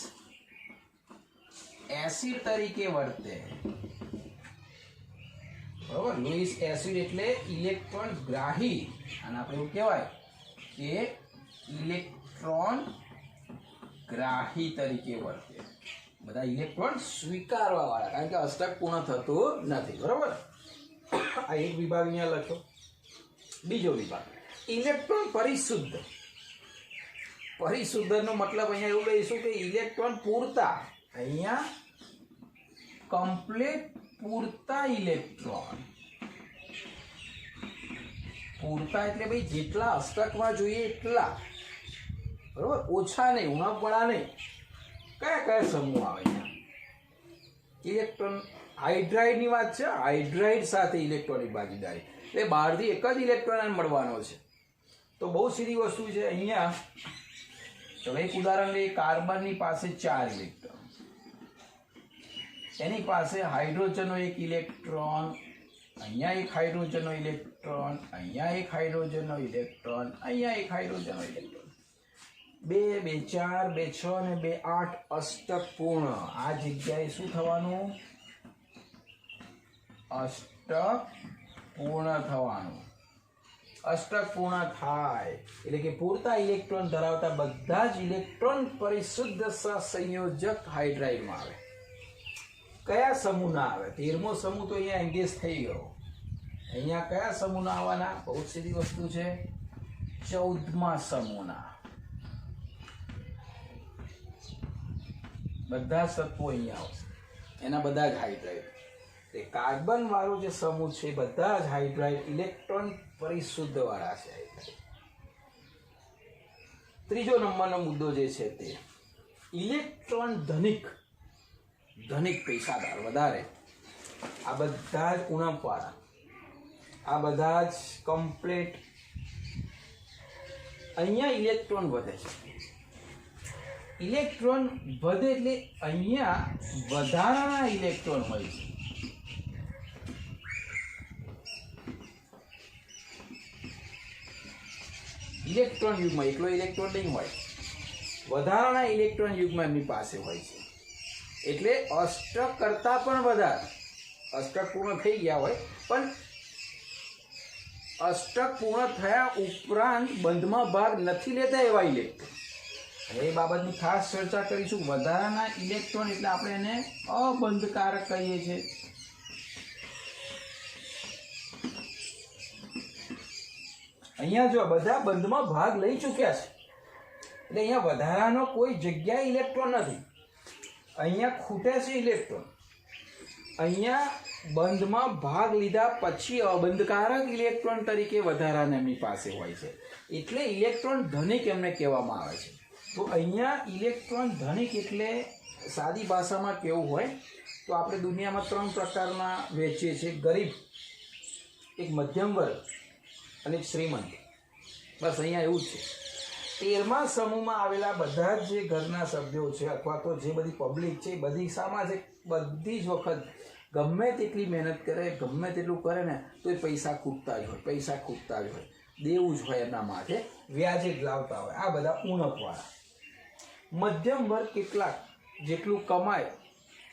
એસિડ તરીકે વર્તે. બરોબર, લુઈસ એસિડ એટલે ઇલેક્ટ્રોન ગ્રાહી, અને આપણે એવું કહેવાય કે ઇલેક્ટ્રોન ગ્રાહી તરીકે વર્તે. બધા ઇલેક્ટ્રોન સ્વીકારવા વાળા, કારણ કે અષ્ટક પૂર્ણ થતું નથી. બરોબર, આ એક વિભાગ અહીંયા લખ્યો. બીજો વિભાગ ઇલેક્ટ્રોન પરિશુદ્ધ. પરિશુદ્ધનો મતલબ અહીંયા એવું લઈશું કે ઇલેક્ટ્રોન પૂરતા, અહીંયા કમ્પ્લીટ પૂરતા ઇલેક્ટ્રોન. પૂરતા એટલે ભાઈ જેટલા અષ્ટકમાં જોઈએ એટલા, બરોબર, ઓછા નહીં, ઉણપવાળા નહીં. કયા કયા સમૂહ આવે અહીંયા? ઇલેક્ટ્રોન હાઇડ્રાઇડની વાત છે. હાઇડ્રાઇડ સાથે ઇલેક્ટ્રોનિક ભાગીદારી એટલે બહારથી એક જ ઇલેક્ટ્રોન મળવાનો છે. તો બહુ સીધી વસ્તુ છે. અહીંયા તો એક ઉદાહરણ લઈએ, કાર્બનની પાસે 4 ઇલેક્ટ્રોન, એની પાસે હાઇડ્રોજનનો 1 ઇલેક્ટ્રોન, અહીંયા એક હાઇડ્રોજનનો ઇલેક્ટ્રોન, અહીંયા એક હાઇડ્રોજનનો ઇલેક્ટ્રોન, અહીંયા એક હાઇડ્રોજનનો ઇલેક્ટ્રોન. 2 2 4 2 6 અને 2 8 અષ્ટક પૂર્ણ. આ જગ્યાએ શું થવાનું? અષ્ટક પૂર્ણ થવાનું. અષ્ટક પૂર્ણ થાય એટલે કે પૂરતા ઇલેક્ટ્રોન ધરાવતા બધા જ ઇલેક્ટ્રોન પરિશુદ્ધ સહસંયોજક હાઇડ્રાઇડમાં આવે. કયા સમૂહના આવે? 13મો સમૂહ તો અહીંયા એંગેજ થઈ ગયો. અહીંયા કયા સમૂહના આવવાના? બહુ સીધી વસ્તુ છે, 14મા સમૂહના. બધા તત્વો અહીંયા આવશે, એના બધા જ હાઇડ્રાઇડ. તે કાર્બન વાળો જે સમૂહ છે બધા જ હાઇડ્રાઇડ ઇલેક્ટ્રોન પરિશુદ્ધ વાળા છે. ત્રીજો નંબરનો મુદ્દો જે છે તે ઇલેક્ટ્રોન ધનિક પૈસાદાર વધારે. આ બધા જ ઉણપ વાળા, આ બધા જ કમ્પ્લીટ. અહીંયા ઇલેક્ટ્રોન વધે છે. ઇલેક્ટ્રોન વધે એટલે અહીંયા વધારાના ઇલેક્ટ્રોન હોય છે. ઇલેક્ટ્રોન યુગમાં એકલો ઇલેક્ટ્રોન નહીં હોય, વધારાના ઇલેક્ટ્રોન યુગમાં એમની પાસે હોય છે. એટલે અષ્ટક કરતાં પણ વધારે. અષ્ટક પૂર્ણ થઈ ગયા હોય પણ અષ્ટક પૂર્ણ થયા ઉપરાંત બંધમાં ભાગ નથી લેતા એવા ઇલેક્ટ્રોન. એ બાબતની ખાસ ચર્ચા કરીશું. વધારાના ઇલેક્ટ્રોન એટલે આપણે એને અબંધકારક કહીએ છીએ. અહીંયા જો બધા બંધમાં ભાગ લઈ ચૂક્યા છે એટલે અહીંયા વધારાનો કોઈ જગ્યાએ ઇલેક્ટ્રોન નથી. અહીંયા ખૂટે છે ઇલેક્ટ્રોન. અહીંયા બંધમાં ભાગ લીધા પછી અબંધકારક ઇલેક્ટ્રોન તરીકે વધારાને એમની પાસે હોય છે. એટલે ઇલેક્ટ્રોન ધનિક એમને કહેવામાં આવે છે. તો અહીંયા ઇલેક્ટ્રોન ધનિક એટલે સાદી ભાષામાં કેવું હોય તો આપણે દુનિયામાં 3 પ્રકારના વહેંચીએ છીએ. ગરીબ, એક મધ્યમ વર્ગ અને શ્રીમંત. બસ અહીંયા એવું જ છે. 13મા સમૂહમાં આવેલા બધા જ જે ઘરના સભ્યો છે અથવા તો જે બધી પબ્લિક છે, બધી સામાજિક બધી જ વખત ગમે તેટલી મહેનત કરે, ગમે તેટલું કરે ને તો એ પૈસા ખૂટતા જ હોય. દેવું જ હોય એમના માથે, વ્યાજે જ લાવતા હોય. આ બધા ઉણપવાળા. મધ્યમ વર્ગ કેટલાક જેટલું કમાય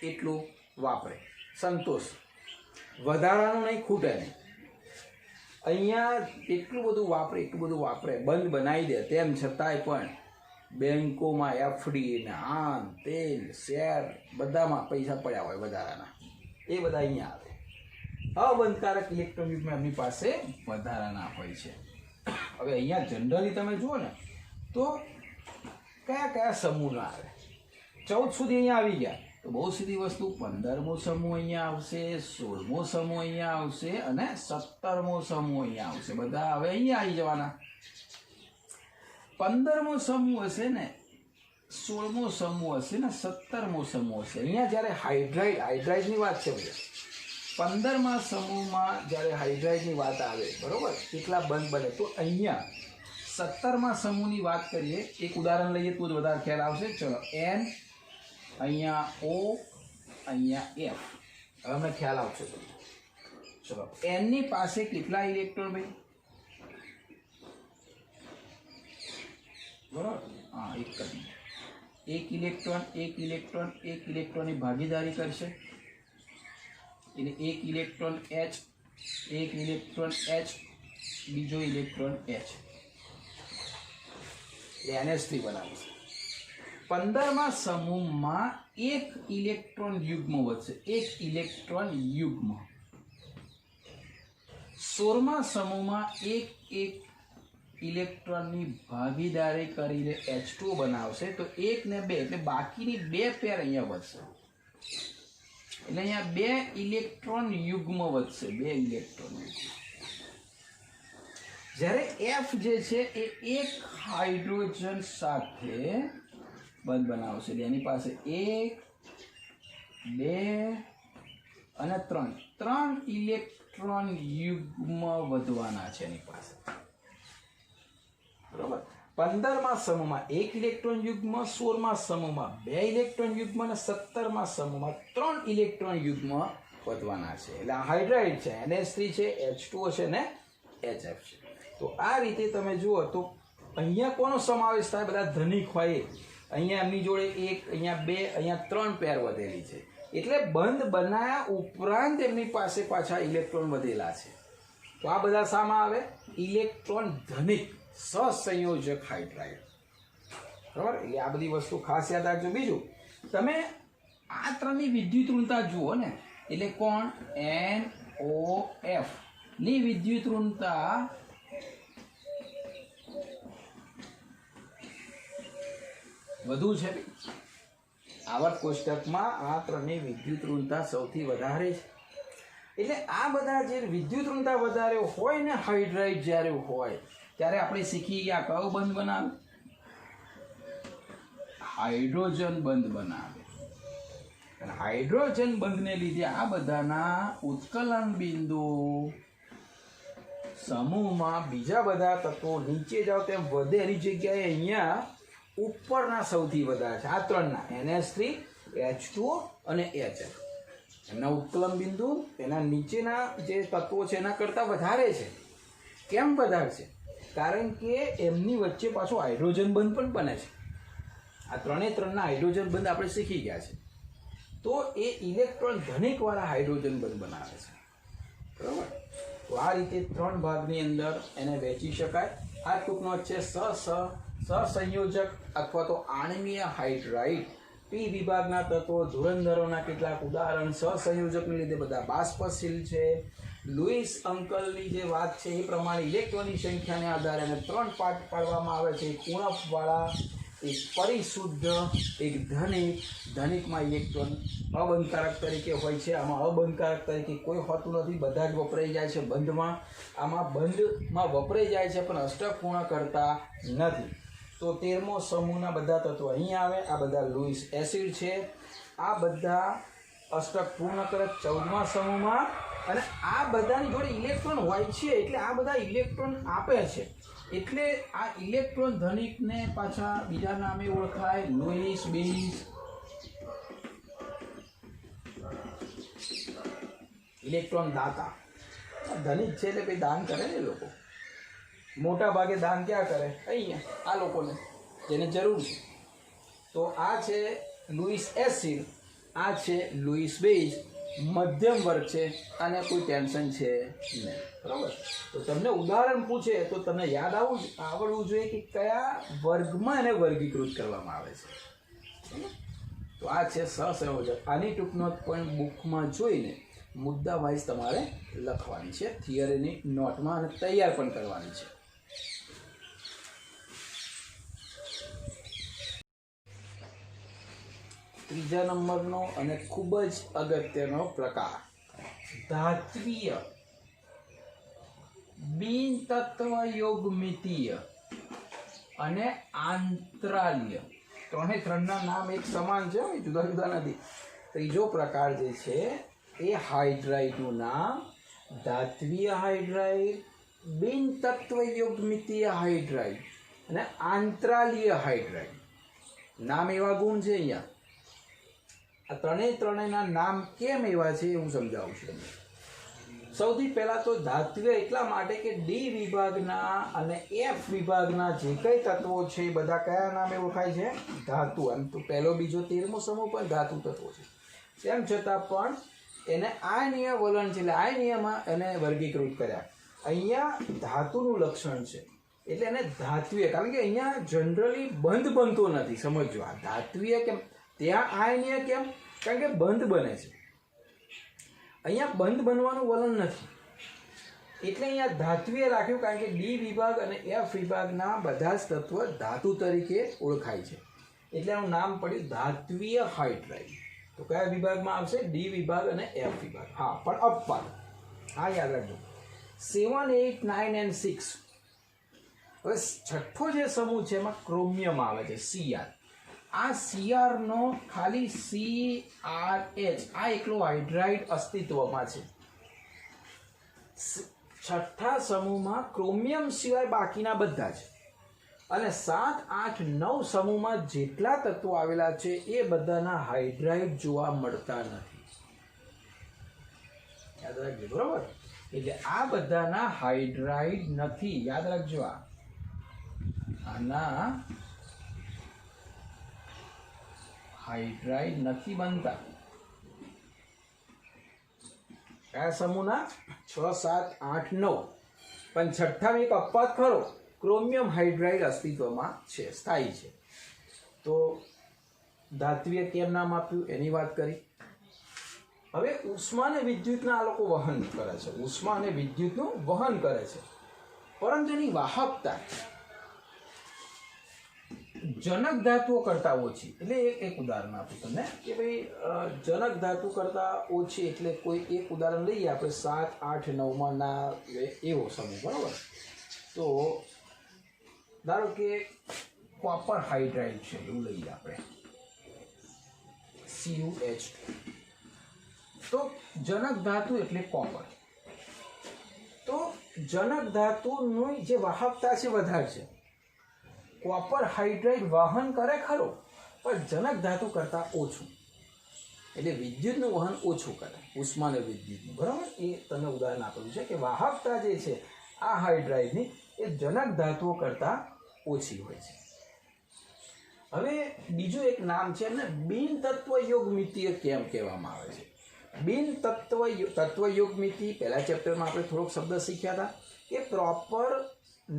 એટલું વાપરે, સંતોષ, વધારાનું નહીં, ખૂટે નહીં. અહીંયા એટલું બધું વાપરે, બંધ બનાવી દે, તેમ છતાંય પણ બેંકોમાં એફડી ને આન તેલ શેર બધામાં પૈસા પડ્યા હોય વધારાના. એ બધા અહીંયા આવે. અબંધકારક ઇલેક્ટ્રોન યુગમાં એમની પાસે વધારાના હોય છે. હવે અહીંયા જનરલી તમે જુઓ ને તો કયા સમૂહના આવે? 14 સુધી અહીંયા આવી ગયા તો બહુ સીધી વસ્તુ. 15મો સમૂહ અહીંયા આવશે, 16મો સમૂહ અહીંયા આવશે અને 17મો સમૂહ અહીંયા આવશે. બધા હવે અહીંયા આવી જવાના. 15મો સમૂહ હશે ને, 16મો સમૂહ હશે ને, 17મો સમૂહ હશે. અહીંયા જ્યારે હાઇડ્રાઇડની વાત છે ભાઈ, 15મા સમૂહમાં જ્યારે હાઇડ્રાઇડની વાત આવે, બરોબર, કેટલા બંધ બને, તો અહીંયા 17મા સમૂહની વાત કરીએ. એક ઉદાહરણ લઈએ તો જ વધારે ખ્યાલ આવશે. ચલો, N, અહીંયા O, અહીંયા F. હવે અમને ખ્યાલ આવશે. ચલો, N ની પાસે કેટલા ઇલેક્ટ્રોન ભાઈ? બરોબર, હા, એક ઇલેક્ટ્રોનની ભાગીદારી કરશે. એટલે એક ઇલેક્ટ્રોન H, બીજો ઇલેક્ટ્રોન H, NH3 બનાવશે. 15મા સમૂહમાં એક ઇલેક્ટ્રોન યુગ્મ વધશે, એક ઇલેક્ટ્રોન યુગ્મ. 16મા સમૂહમાં એક ઇલેક્ટ્રોનની ભાગીદારી કરીને H2 બનાવશે. તો 1 ને 2 એટલે બાકીની 2 પેર અહીંયા વધશે. એટલે અહીંયા 2 ઇલેક્ટ્રોન યુગ્મ વધશે, 2 ઇલેક્ટ્રોન યુગ્મ. જ્યારે F જે છે એ એક હાઇડ્રોજન સાથે બંધ બનાવશે. એની પાસે 1, 2 અને 3 ઇલેક્ટ્રોન યુગ્મ વધવાના છે એની પાસે. બરોબર. 15મા સમૂહમાં 1 ઇલેક્ટ્રોન યુગ્મ, 16મા સમૂહમાં 2 ઇલેક્ટ્રોન યુગ્મ અને 17મા સમૂહમાં 3 ઇલેક્ટ્રોન યુગ્મ વધવાના છે. એટલે આ હાઇડ્રાઇડ છે, NH3 છે, H2O છે ને HF છે. તો આ રીતે તમે જુઓ તો અહીંયા કોનો સમાવેશ થાય? બધા ધનિક હોય. અહીંયા એમની જોડે 1, અહીંયા 2, અહીંયા 3 પેર વધેલી છે. એટલે બંધ બનાયા ઉપરાંત એમની પાસે પાછા ઇલેક્ટ્રોન વધેલા છે. તો આ બધા શામાં આવે? ઇલેક્ટ્રોન ધનિક સહસંયોજક હાઇડ્રાઇડ. બરાબર, એટલે આ બધી વસ્તુ ખાસ યાદ રાખજો. બીજું, તમે આ ત્રણની વિદ્યુત ઋણતા જુઓ ને, એટલે કોણ? NOF ની વિદ્યુત ઋણતા વધુ છે. આવર્ત કોષ્ટકમાં આ ત્રણની વિદ્યુત ઋણતા સૌથી વધારે છે. એટલે આ બધા જે વિદ્યુત ઋણતા વધારે હોય ને, હાઇડ્રાઇડ જ્યારે હોય ત્યારે આપણે શીખી ગયા કયો બંધ બનાવે? હાઇડ્રોજન બંધ બનાવે. અને હાઇડ્રોજન બંધને લીધે આ બધાના ઉત્કલન બિંદુ સમૂહમાં બીજા બધા તત્વો નીચે જાઓ તેમ વધે એની જગ્યાએ અહીંયા ઉપરના સૌથી વધારે છે. આ ત્રણના NH3, H2O અને HF, એમના ઉત્કલન બિંદુ એના નીચેના જે તત્વો છે એના કરતાં વધારે છે. કેમ વધારે છે? કારણ કે એમની વચ્ચે પાછો હાઇડ્રોજન બંધ પણ બને છે. આ ત્રણના હાઇડ્રોજન બંધ આપણે શીખી ગયા છે. તો એ ઇલેક્ટ્રોન ધનિકવાળા હાઇડ્રોજન બંધ બનાવે છે. બરાબર, તો આ રીતે ત્રણ ભાગની અંદર એને વહેંચી શકાય. આ ટૂંકનો છે સહસંયોજક અથવા તો આણ્વીય હાઇડ્રાઇડ. પી વિભાગના તત્વો ધુરંધરોના કેટલાક ઉદાહરણ સહસંયોજકને લીધે બધા બાષ્પશીલ છે. લુઈસ અંકલની જે વાત છે એ પ્રમાણે ઇલેક્ટ્રોનની સંખ્યાને આધારે એને ત્રણ પાર્ટ પાડવામાં આવે છે. એક ઉણપવાળા, એક પરિશુદ્ધ, એક ધનિક. ધનિકમાં ઇલેક્ટ્રોન અબંધકારક તરીકે હોય છે. આમાં અબંધકારક તરીકે કોઈ હોતું નથી, બધા જ વપરાઈ જાય છે બંધમાં. આમાં બંધમાં વપરાઈ જાય છે પણ અષ્ટક પૂર્ણ કરતા નથી. તો 13મો સમૂહના બધા તત્વો અહીં આવે. આ બધા લુઈસ એસિડ છે. આ બધા અષ્ટક પૂર્ણ કરે 14મા સમૂહમાં. અને આ બધાની જોડે ઇલેક્ટ્રોન હોય છે એટલે આ બધા ઇલેક્ટ્રોન આપે છે. એટલે આ ઇલેક્ટ્રોન ધનિકને પાછા બીજા નામે ઓળખાય, લુઈસ બેઝ. ઇલેક્ટ્રોન દાતા. ધનિક છે એટલે દાન કરે ને લોકો. મોટા ભાગે દાન ક્યાં કરે? અહીંયા આ લોકોને જેને જરૂર છે. તો આ છે લુઈસ એસિડ, આ છે લુઈસ બેઝ. મધ્યમ વર્ગ છે અને કોઈ ટેન્શન છે નહીં. બરાબર, તો તમને ઉદાહરણ પૂછે તો તમને યાદ આવડવું જોઈએ કે કયા વર્ગમાં એને વર્ગીકૃત કરવામાં આવે છે. તો આ છે સહસંયોજક. આની ટૂંકનો પણ બુકમાં જોઈને મુદ્દા વાઇઝ તમારે લખવાની છે, થિયરીની નોટમાં, અને તૈયાર પણ કરવાની છે. ત્રીજા નંબરનો અને ખૂબ જ અગત્યનો પ્રકાર ધાત્વીય બિનતત્વયોગમિતીય અને આંતરાલીય. ત્રણના નામ એક સમાન છે, જુદા જુદા નથી. ત્રીજો પ્રકાર જે છે એ હાઇડ્રાઇડનું નામ ધાત્વીય હાઇડ્રાઇડ, બિનતત્વયોગમિતીય હાઇડ્રાઇડ અને આંતરાલીય હાઇડ્રાઇડ. નામ એવા ગુણ છે અહીંયા. આ ત્રણેયના નામ કેમ એવા છે એ હું સમજાવું છું તમને. સૌથી પહેલાં તો ધાત્વીય એટલા માટે કે ડી વિભાગના અને એફ વિભાગના જે કંઈ તત્વો છે એ બધા કયા નામે ઓળખાય છે? ધાતુ. આમ તો પહેલો બીજો 13મો સમૂહ પણ ધાતુ તત્વો છે. તેમ છતાં પણ એને આયનીય વલણ છે એટલે આયનીયમાં એને વર્ગીકૃત કર્યા. અહીંયા ધાતુનું લક્ષણ છે એટલે એને ધાત્વીય. કારણ કે અહીંયા જનરલી બંધ બનતો નથી. સમજો આ ધાત્વીય કેમ, ત્યાં આયનીય કેમ? કારણ કે બંધ બને છે. અહીંયા બંધ બનવાનું વલણ નથી એટલે અહીંયા ધાત્વીય રાખ્યું. કારણ કે ડી વિભાગ અને એફ વિભાગના બધા જ તત્વ ધાતુ તરીકે ઓળખાય છે એટલે એનું નામ પડ્યું ધાત્વીય હાઇડ્રાઇડ. તો કયા વિભાગમાં આવશે? ડી વિભાગ અને એફ વિભાગ. હા, પણ અપવાદ. હા, યાદ રાખજો. 7, 8, 9 and 6. હવે છઠ્ઠો જે સમૂહ છે એમાં ક્રોમિયમ આવે છે, Cr. આ Cr નો ખાલી CrH આ એકલો હાઇડ્રાઇડ અસ્તિત્વમાં છે. છઠ્ઠા સમૂહમાં ક્રોમિયમ સિવાય બાકીના બધા છે. અને 7, 8, 9 સમૂહમાં જેટલા તત્વો આવેલા છે એ બધાના હાઇડ્રાઇડ જોવા મળતા નથી. યાદ રાખજો. બરોબર, એટલે આ બધાના હાઇડ્રાઇડ નથી. યાદ રાખજો. આના હાઇડ્રાઇડ નથી બનતા. કયા સમૂહના? 6, 7, 8, 9. પણ છઠ્ઠામાં એક અપવાદ ખરો, ક્રોમિયમ હાઇડ્રાઇડ અસ્તિત્વમાં છે, સ્થાયી છે. તો ધાત્વીય કેમ નામ આપ્યું એની વાત કરી. હવે ઉષ્મા અને વિદ્યુતના આ લોકો વહન કરે છે, ઉષ્મા અને વિદ્યુતનું વહન કરે છે, પરંતુ એની વાહકતા જનક ધાતુઓ કરતા ઓછી. એટલે એક ઉદાહરણ આપું તમને કે ભાઈ જનક ધાતુ કરતા ઓછી એટલે કોઈ એક ઉદાહરણ લઈએ આપણે 7, 8, 9 ના એવો સમય, બરાબર? તો ધારો કે કોપર હાઇડ્રાઇડ છે એવું લઈએ આપણે, CuH2. તો જનક ધાતુ એટલે કોપર. તો જનક ધાતુની જે વાહકતા છે વધારે છે. કોપર હાઇડ્રાઇડ વહન કરે ખરો, પણ જનક ધાતુ કરતાં ઓછું, એટલે વિદ્યુતનું વહન ઓછું કરે, ઉષ્મા અને વિદ્યુતનું, બરાબર? એ તમે ઉદાહરણ આપેલું છે કે વાહકતા જે છે આ હાઇડ્રાઇડની એ જનક ધાતુઓ કરતાં ઓછી હોય છે. હવે બીજું એક નામ છે એમને બિન તત્વયોગમિતીય કેમ કહેવામાં આવે છે. બિન તત્વયોગમિતિ પહેલા ચેપ્ટરમાં આપણે થોડોક શબ્દ શીખ્યા હતા કે પ્રોપર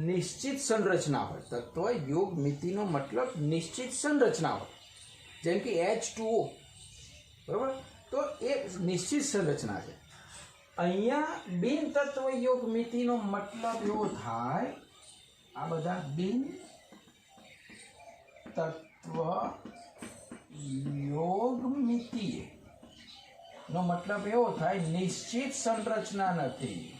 નિશ્ચિત સંરચના હોય. તત્વયોગમિતિનો મતલબ નિશ્ચિત સંરચના હોય, જેમ કે H2O, બરાબર? તો એ નિશ્ચિત સંરચના છે. અહીંયા બિન તત્વયોગમિતિનો મતલબ એવો થાય, આ બધા બિન તત્વયોગમિતિય નો મતલબ એવો થાય નિશ્ચિત સંરચના નથી.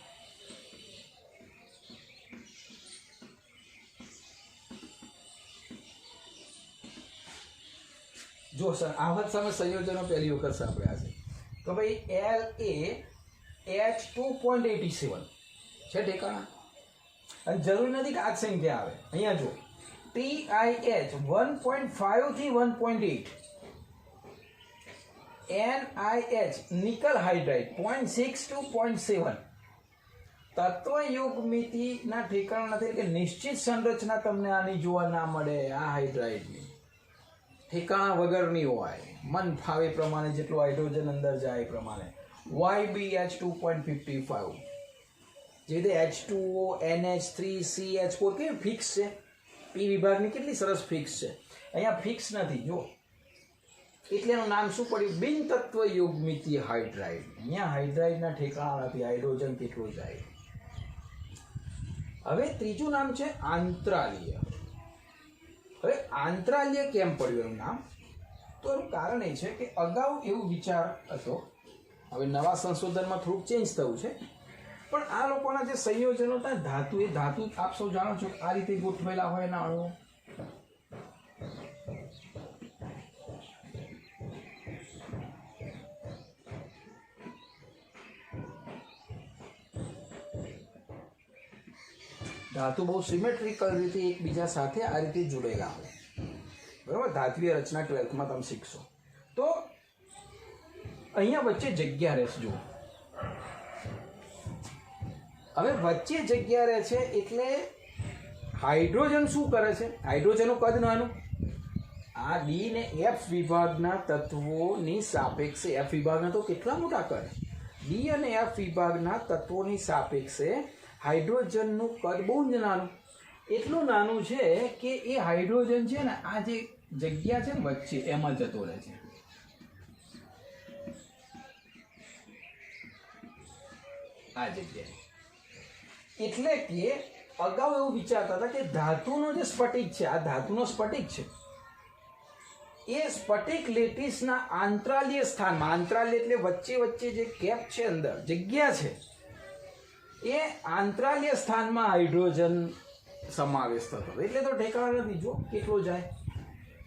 જો સર આવત સામે સંયોજનો પહેલી વખત સાંભળ્યા છે તો ભાઈ La H2.87 છે ઠેકાણા, અને જરૂર નથી કે આ જ સંખ્યા આવે. અહીંયા જો TiH 1.5 થી 1.8, NiH નિકલ હાઇડ્રાઇડ 0.6 to 0.7. તત્વયુગ્મિતિના ઠેકાણા નથી, એટલે નિશ્ચિત સંરચના તમને આની જોવા ના મળે. આ હાઇડ્રાઇડની ઠેકાણા વગરની હોય, મન ફાવે પ્રમાણે જેટલો હાઇડ્રોજન અંદર જાય એ પ્રમાણે. YbH 2.55, જે રીતે H2O, NH3, CH4 કેવી ફિક્સ છે, પી વિભાગની કેટલી સરસ ફિક્સ છે, અહીંયા ફિક્સ નથી જો, એટલે એનું નામ શું પડ્યું? બિન તત્વયુગ્મિતીય હાઇડ્રાઇડ. અહીંયા હાઇડ્રાઇડના ઠેકાણા નથી, હાઇડ્રોજન કેટલું જાય. હવે ત્રીજું નામ છે આંતરાલીય. હવે આંતરાલ્ય કેમ પડ્યું એનું નામ? તો એનું કારણ એ છે કે અગાઉ એવું વિચાર હતો, હવે નવા સંશોધનમાં થોડુંક ચેન્જ થયું છે, પણ આ લોકોના જે સંયોજનો હતા ધાતુ, એ ધાતુ આપ સૌ જાણો છો આ રીતે ગોઠવેલા હોય એના અણુઓ. ધાતુ બહુ સિમેટ્રિકલ રીતે એકબીજા સાથે આ રીતે જોડેલા હોય, બરાબર? ધાત્વીય રચના 12થમાં તમે શીખશો. તો અહીંયા વચ્ચે જગ્યા રહેશે. જુઓ, હવે વચ્ચે જગ્યા રહે છે એટલે હાઇડ્રોજન શું કરે છે? હાઇડ્રોજનનું કદ નાનું, આ ડી ને એફ વિભાગના તત્વોની સાપેક્ષે, એફ વિભાગના તો કેટલા મોટા કદ, ડી અને એફ વિભાગના તત્વોની સાપેક્ષે હાઇડ્રોજનનું કદ બહુ જ નાનું. એટલું નાનું છે કે એ હાઇડ્રોજન છે ને આ જે જગ્યા છે ને વચ્ચે એમાં જતો રહે છે. આ જગ્યાએ, એટલે કે અગાઉ એવું વિચારતા હતા કે ધાતુનો જે સ્ફટિક છે, આ ધાતુનો સ્ફટિક છે, એ સ્ફટિક લેટિસના આંતરાલ્ય સ્થાનમાં, આંતરાલ્ય એટલે વચ્ચે વચ્ચે જે કેપ છે, અંદર જગ્યા છે, એ આંતરાલ્ય સ્થાનમાં હાઇડ્રોજન સમાવેશ થતો. એટલે તો ઠેકાણા નથી, જો કેટલો જાય,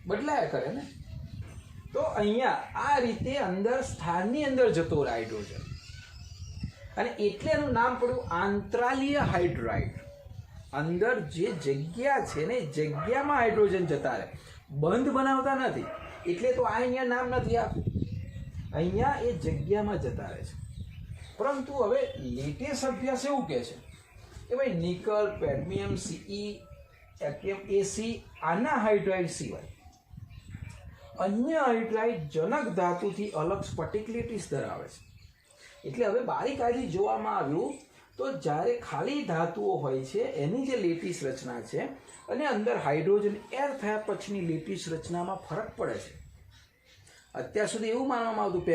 બદલાયા કરે ને. તો અહીંયા આ રીતે અંદર સ્થાનની અંદર જતો રહે હાઇડ્રોજન, અને એટલે એનું નામ પડ્યું આંતરાલીય હાઇડ્રાઇડ. અંદર જે જગ્યા છે ને જગ્યામાં હાઇડ્રોજન જતા રહે, બંધ બનાવતા નથી, એટલે તો આ અહીંયા નામ નથી આપ્યું. અહીંયા એ જગ્યામાં જતા રહે છે. પરંતુ હવે લેટેસ્ટ અભ્યાસ એવું કહે છે કે ભાઈ નિકલ, કેડમિયમ, CE, એકેમ, AC આના હાઇડ્રાઇડ સિવાય અન્ય હાઇડ્રાઇડ જનક ધાતુથી અલગ સ્ફટિક લેટિસ ધરાવે છે. એટલે હવે બારીકાઈથી જોવામાં આવ્યું તો જ્યારે ખાલી ધાતુઓ હોય છે એની જે લેટીસ રચના છે અને અંદર હાઇડ્રોજન એર થયા પછીની લેટીસ રચનામાં ફરક પડે છે. અત્યાર સુધી એવું માનવામાં આવતું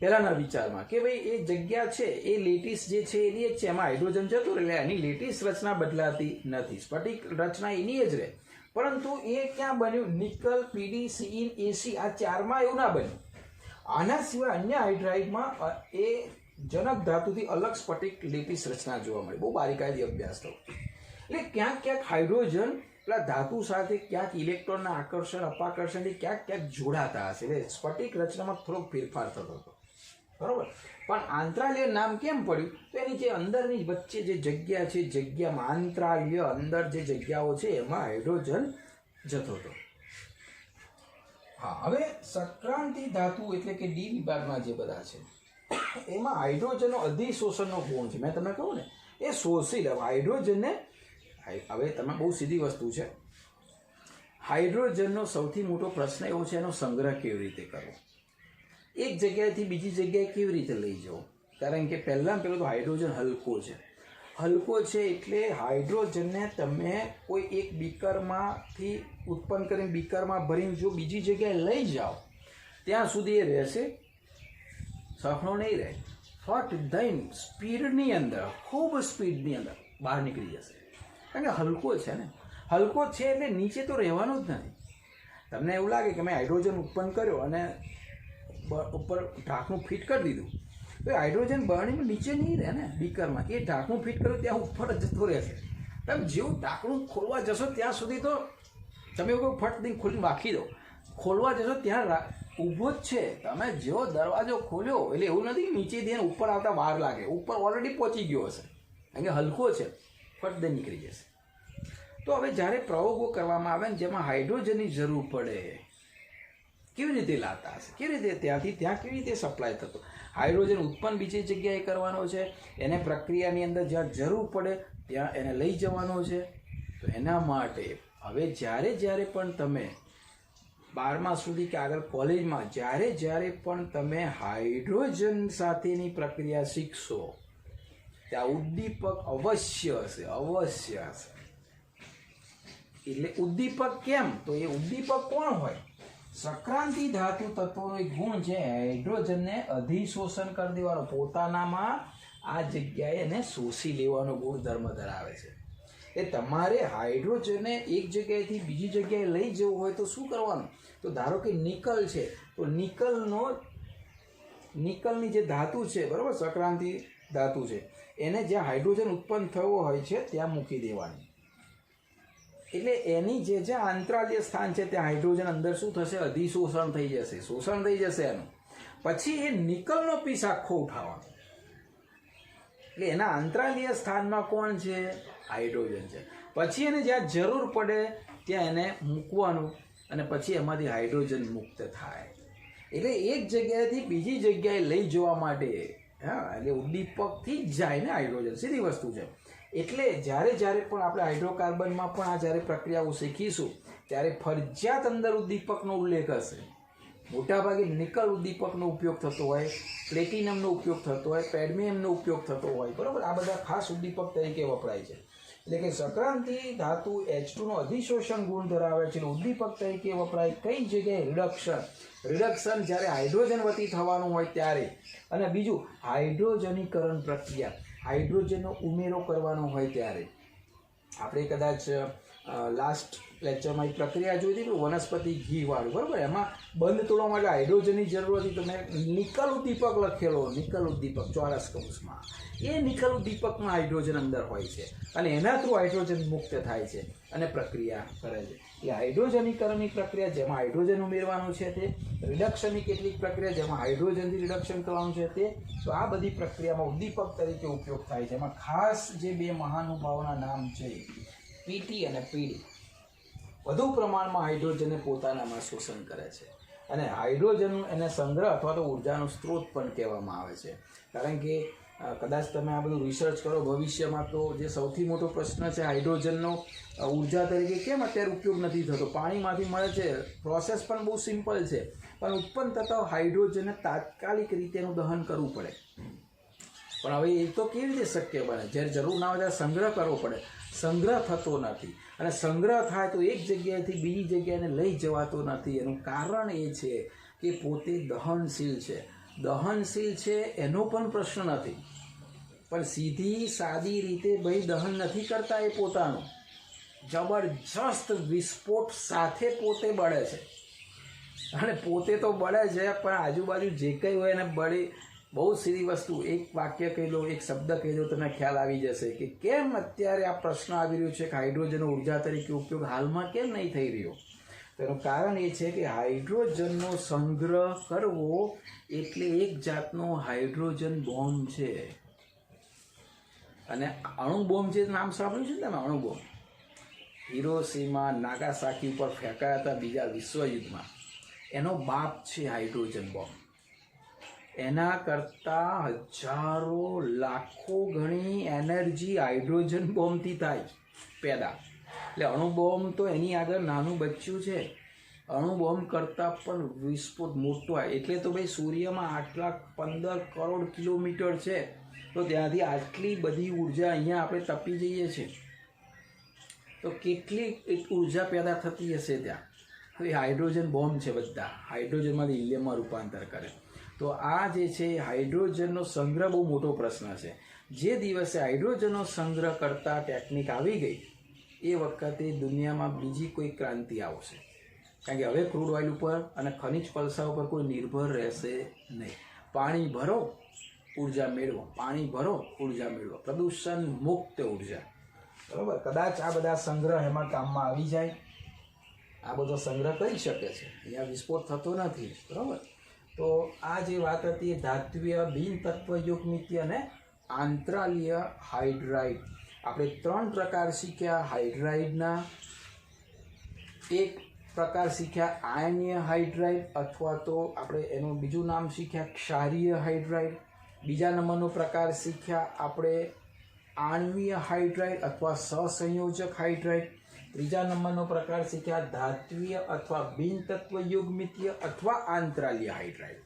પહેલાના વિચારમાં કે ભાઈ એ જગ્યા છે એ લેટીસ જે છે એની જ છે, એમાં હાઇડ્રોજન જતું રહે એટલે એની લેટીસ રચના બદલાતી નથી, સ્ફટિક રચના એની જ રહે. પરંતુ એ ક્યાં બન્યું? નિકલ, પીડી, સીન, એસી આ ચારમાં એવું ના બન્યું. આના સિવાય અન્ય હાઇડ્રાઇડમાં એ જનક ધાતુથી અલગ સ્ફટિક લેટીસ રચના જોવા મળે. બહુ બારીકાઈથી અભ્યાસ થયો. એટલે ક્યાંક ક્યાંક હાઇડ્રોજન પેલા ધાતુ સાથે ક્યાંક ઇલેક્ટ્રોનના આકર્ષણ અપાકર્ષણથી ક્યાંક ક્યાંક જોડાતા હશે, એટલે સ્ફટિક રચનામાં થોડોક ફેરફાર થતો હતો, બરોબર. પણ આંતરાલ્ય નામ કેમ પડ્યું? તો એની જે અંદરની વચ્ચે જે જગ્યા છે, જગ્યામાં આંતરાલ્ય અંદર જે જગ્યાઓ છે એમાં હાઇડ્રોજન જતો હતો. હા, હવે સંક્રાંતિ ધાતુ એટલે કે ડી વિભાગમાં જે બધા છે એમાં હાઇડ્રોજનનો અધિશોષણનો ગુણ છે. મેં તમને કહું ને એ શોષી લે હાઇડ્રોજનને. હવે તમે બહુ સીધી વસ્તુ છે, હાઇડ્રોજનનો સૌથી મોટો પ્રશ્ન એવો છે એનો સંગ્રહ કેવી રીતે કરવો, એક જગ્યાએથી બીજી જગ્યાએ કેવી રીતે લઈ જવો. કારણ કે પહેલાં તો હાઇડ્રોજન હલકો છે. હલકો છે એટલે હાઇડ્રોજનને તમે કોઈ એક બીકરમાંથી ઉત્પન્ન કરીને બીકરમાં ભરીને જો બીજી જગ્યાએ લઈ જાઓ ત્યાં સુધી એ રહેશે, સફળો નહીં રહે. ફટ દઈને સ્પીડની અંદર, ખૂબ સ્પીડની અંદર બહાર નીકળી જશે. કારણ કે હલકો છે ને, હલકો છે એટલે નીચે તો રહેવાનું જ નથી. તમને એવું લાગે કે મેં હાઇડ્રોજન ઉત્પન્ન કર્યો અને ઉપર ઢાંકણું ફિટ કરી દીધું, તો હાઇડ્રોજન બળણીમાં નીચે નહીં રહે ને બીકરમાં, એ ઢાંકણું ફિટ કર્યું ત્યાં ઉપર જ જતો રહેશે. તમે જેવું ઢાંકણું ખોલવા જશો ત્યાં સુધી તો તમે એવું ફટ દઈને ખોલીને વાંખી દો, ખોલવા જશો ત્યાં ઊભો જ છે. તમે જેવો દરવાજો ખોલ્યો એટલે એવું નથી કે નીચે દઈને ઉપર આવતા વાર લાગે, ઉપર ઓલરેડી પહોંચી ગયો હશે, કારણ કે હલકો છે, ફટ દઈને નીકળી જશે. તો હવે જ્યારે પ્રયોગો કરવામાં આવે ને જેમાં હાઇડ્રોજનની જરૂર પડે, કેવી રીતે લાતા હશે, કેવી રીતે ત્યાંથી ત્યાં કેવી રીતે સપ્લાય થતો? હાઇડ્રોજન ઉત્પન્ન બીજી જગ્યાએ કરવાનો છે, એને પ્રક્રિયાની અંદર જ્યાં જરૂર પડે ત્યાં એને લઈ જવાનો છે. તો એના માટે હવે જ્યારે પણ તમે 12મા સુધી કે આગળ કોલેજમાં જ્યારે પણ તમે હાઇડ્રોજન સાથેની પ્રક્રિયા શીખશો ત્યાં ઉદ્દીપક અવશ્ય હશે, અવશ્ય હશે. એટલે ઉદ્દીપક કેમ? તો એ ઉદ્દીપક કોણ હોય? સંક્રાંતિ ધાતુ તત્વોનો એક ગુણ છે હાઇડ્રોજનને અધિશોષણ કરી દેવાનો, પોતાનામાં આ જગ્યાએ એને શોષી લેવાનો ગુણધર્મ ધરાવે છે. એ તમારે હાઇડ્રોજનને એક જગ્યાએથી બીજી જગ્યાએ લઈ જવું હોય તો શું કરવાનું? તો ધારો કે નિકલ છે, તો નિકલની જે ધાતુ છે, બરાબર, સંક્રાંતિ ધાતુ છે, એને જ્યાં હાઇડ્રોજન ઉત્પન્ન થયો હોય છે ત્યાં મૂકી દેવાની. એટલે એની જે આંતરાલ્ય સ્થાન છે ત્યાં હાઇડ્રોજન અંદર શું થશે? અધિશોષણ થઈ જશે, શોષણ થઈ જશે એનું. પછી એ નિકલનો પીસ આખો ઉઠાવવાનો. એટલે એના આંતરાલ્ય સ્થાનમાં કોણ છે? હાઇડ્રોજન છે. પછી એને જ્યાં જરૂર પડે ત્યાં એને મૂકવાનું અને પછી એમાંથી હાઇડ્રોજન મુક્ત થાય. એટલે એક જગ્યાએથી બીજી જગ્યાએ લઈ જવા માટે, હા, એટલે ઉદ્દીપકથી જ જાય ને હાઇડ્રોજન, સીધી વસ્તુ છે. એટલે જ્યારે પણ આપણે હાઇડ્રોકાર્બનમાં પણ આ જ્યારે પ્રક્રિયાઓ શીખીશું ત્યારે ફરજિયાત અંદર ઉદ્દીપકનો ઉલ્લેખ હશે. મોટાભાગે નિકલ ઉદ્દીપકનો ઉપયોગ થતો હોય, પ્લેટિનમનો ઉપયોગ થતો હોય, પેડમિયમનો ઉપયોગ થતો હોય, બરાબર. આ બધા ખાસ ઉદ્દીપક તરીકે વપરાય છે. એટલે કે સંક્રાંતિ ધાતુ H2નો અધિશોષણ ગુણ ધરાવે છે, ઉદ્દીપક તરીકે વપરાય. કઈ જગ્યાએ? રિડક્શન જ્યારે હાઇડ્રોજન વતી થવાનું હોય ત્યારે. અને બીજું હાઇડ્રોજનીકરણ પ્રક્રિયા, હાઇડ્રોજનનો ઉમેરો કરવાનો હોય ત્યારે. આપણે કદાચ લાસ્ટ લેક્ચરમાં એક પ્રક્રિયા જોઈ હતી, વનસ્પતિ ઘી વાળું, બરાબર. એમાં બંધ તોડવા માટે હાઇડ્રોજનની જરૂર હતી, તો મેં નિકલ ઉદ્દીપક લખેલો, નિકલ ઉદ્દીપક ચોરસ કૌંસમાં. એ નિકલ ઉદ્દીપકમાં હાઇડ્રોજન અંદર હોય છે અને એના થ્રુ હાઇડ્રોજન મુક્ત થાય છે અને પ્રક્રિયા કરે છે. એ હાઇડ્રોજનીકરણની પ્રક્રિયા જેમાં હાઇડ્રોજન ઉમેરવાનું છે તે, રિડક્શનની કેટલીક પ્રક્રિયા જેમાં હાઇડ્રોજનથી રિડક્શન કરવાનું છે તે. તો આ બધી પ્રક્રિયામાં ઉદ્દીપક તરીકે ઉપયોગ થાય છે. એમાં ખાસ જે બે મહાનુભાવોના નામ છે, પીટી અને પીડી, વધુ પ્રમાણમાં હાઇડ્રોજનને પોતાનામાં શોષણ કરે છે અને હાઇડ્રોજન એને સંગ્રહ અથવા તો ઉર્જાનો સ્ત્રોત પણ કહેવામાં આવે છે. કારણ કે કદાચ તમે આ બધું રિસર્ચ કરો ભવિષ્યમાં તો જે સૌથી મોટો પ્રશ્ન છે હાઇડ્રોજનનો ઉર્જા તરીકે કેમ અત્યારે ઉપયોગ નથી થતો? પાણીમાંથી મળે છે, પ્રોસેસ પણ બહુ સિમ્પલ છે, પણ ઉત્પન્ન થતા હાઇડ્રોજનને તાત્કાલિક રીતે એનું દહન કરવું પડે. પણ હવે એ તો કેવી રીતે શક્ય બને? જ્યારે જરૂર ના હોય ત્યારે સંગ્રહ કરવો પડે. સંગ્રહ થતો નથી, અને સંગ્રહ થાય તો એક જગ્યાએથી બીજી જગ્યાએ લઈ જવાતો નથી. એનું કારણ એ છે કે પોતે દહનશીલ છે. દહનશીલ છે એનો પણ પ્રશ્ન નથી, પણ સીધી સાદી રીતે ભાઈ દહન નથી કરતા. એ પોતાનું જબરજસ્ત વિસ્ફોટ સાથે પોતે બળે છે, અને પોતે તો બળે છે પણ આજુબાજુ જે કંઈ હોય એને બળી. બહુ સીધી વસ્તુ, એક વાક્ય કહી દો, એક શબ્દ કહી દો, તમને ખ્યાલ આવી જશે કે કેમ અત્યારે આ પ્રશ્ન આવી રહ્યો છે કે હાઇડ્રોજનનો ઉર્જા તરીકે ઉપયોગ હાલમાં કેમ નહીં થઈ રહ્યો. તેનું કારણ એ છે કે હાઇડ્રોજનનો સંગ્રહ કરવો એટલે એક જાતનો હાઇડ્રોજન બોમ્બ છે. અને અણુ બોમ્બ જે નામ સાંભળ્યું છે ને તમે, અણુ બોમ્બ હિરોશીમા નાગાસાકી ઉપર ફેંકાયા હતા બીજા વિશ્વયુદ્ધમાં, એનો બાપ છે હાઇડ્રોજન બોમ્બ. એના કરતાં હજારો લાખો ગણી એનર્જી હાઇડ્રોજન બોમ્બથી થાય પેદા. એટલે અણુ બોમ્બ તો એની આગળ નાનું બચ્ચું છે. અણુ બોમ્બ કરતાં પણ વિસ્ફોટ મોટો હોય. એટલે તો ભાઈ સૂર્યમાં 8,15 કરોડ કિલોમીટર છે, તો ત્યાંથી આટલી બધી ઉર્જા અહીંયા આપણે તપી જઈએ છીએ, તો કેટલી ઉર્જા પેદા થતી હશે ત્યાં. તો એ હાઇડ્રોજન બોમ્બ છે. બધા હાઇડ્રોજનમાંથી હિલિયમમાં રૂપાંતર કરે. તો આ જે છે હાઇડ્રોજનનો સંગ્રહ બહુ મોટો પ્રશ્ન છે. જે દિવસે હાઇડ્રોજનનો સંગ્રહ કરતા ટેકનિક આવી ગઈ, એ વખતે દુનિયામાં બીજી કોઈ ક્રાંતિ આવશે. કારણ કે હવે ક્રૂડ ઓઇલ ઉપર અને ખનિજ કોલસા ઉપર કોઈ નિર્ભર રહેશે નહીં. પાણી ભરો, ઉર્જા મેળવો, પાણી ભરો, ઉર્જા મેળવો, પ્રદૂષણ મુક્ત ઉર્જા. બરાબર? કદાચ આ બધા સંગ્રહ એમાં કામમાં આવી જાય. આ બધો સંગ્રહ કરી શકે છે, અહીંયા વિસ્ફોટ થતો નથી. બરાબર? તો આ જે વાત હતી એ ધાત્વીય, બિનતત્વયુગ્મિતીય અને આંતરાલીય હાઇડ્રાઇડ. આપણે 3 પ્રકાર શીખ્યા હાઇડ્રાઇડના. એક પ્રકાર શીખ્યા આયનીય હાઇડ્રાઇડ, અથવા તો આપણે એનું બીજું નામ શીખ્યા ક્ષારીય હાઇડ્રાઇડ. બીજા નંબરનો પ્રકાર શીખ્યા આપણે આણ્વીય હાઇડ્રાઇડ અથવા સહસંયોજક હાઇડ્રાઇડ. ત્રીજા નંબરનો પ્રકાર શીખ્યા ધાત્વીય અથવા બિનતત્વયુગ્મિતીય અથવા આંતરાલીય હાઇડ્રાઇડ.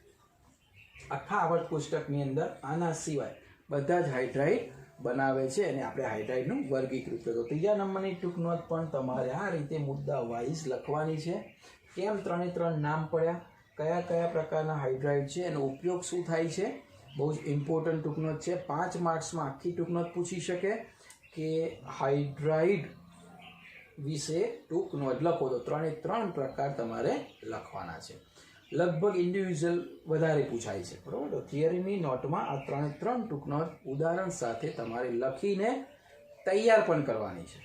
આખા આવર્ત કોષ્ટકની અંદર આના સિવાય બધા જ હાઇડ્રાઇડ બનાવે છે, અને આપણે હાઇડ્રાઇડનું વર્ગીકૃત કર્યું. ત્રીજા નંબરની ટૂંક નોંધ પણ તમારે આ રીતે મુદ્દા વાઇઝ લખવાની છે. કેમ 3 નામ પડ્યા, કયા કયા પ્રકારના હાઇડ્રાઇડ છે, એનો ઉપયોગ શું થાય છે, બહુ જ ઇમ્પોર્ટન્ટ ટૂંક નોંધ છે. 5 માર્ક્સમાં આખી ટૂંક નોંધ પૂછી શકે કે હાઇડ્રાઇડ વિશે ટૂંક નોંધ લખો, તો 3 પ્રકાર તમારે લખવાના છે. લગભગ ઇન્ડિવિજ્યુઅલ વધારે પૂછાય છે. બરાબર? તો થિયરીની નોટમાં આ 3 ટૂંક નોંધ ઉદાહરણ સાથે તમારે લખીને તૈયાર પણ કરવાની છે.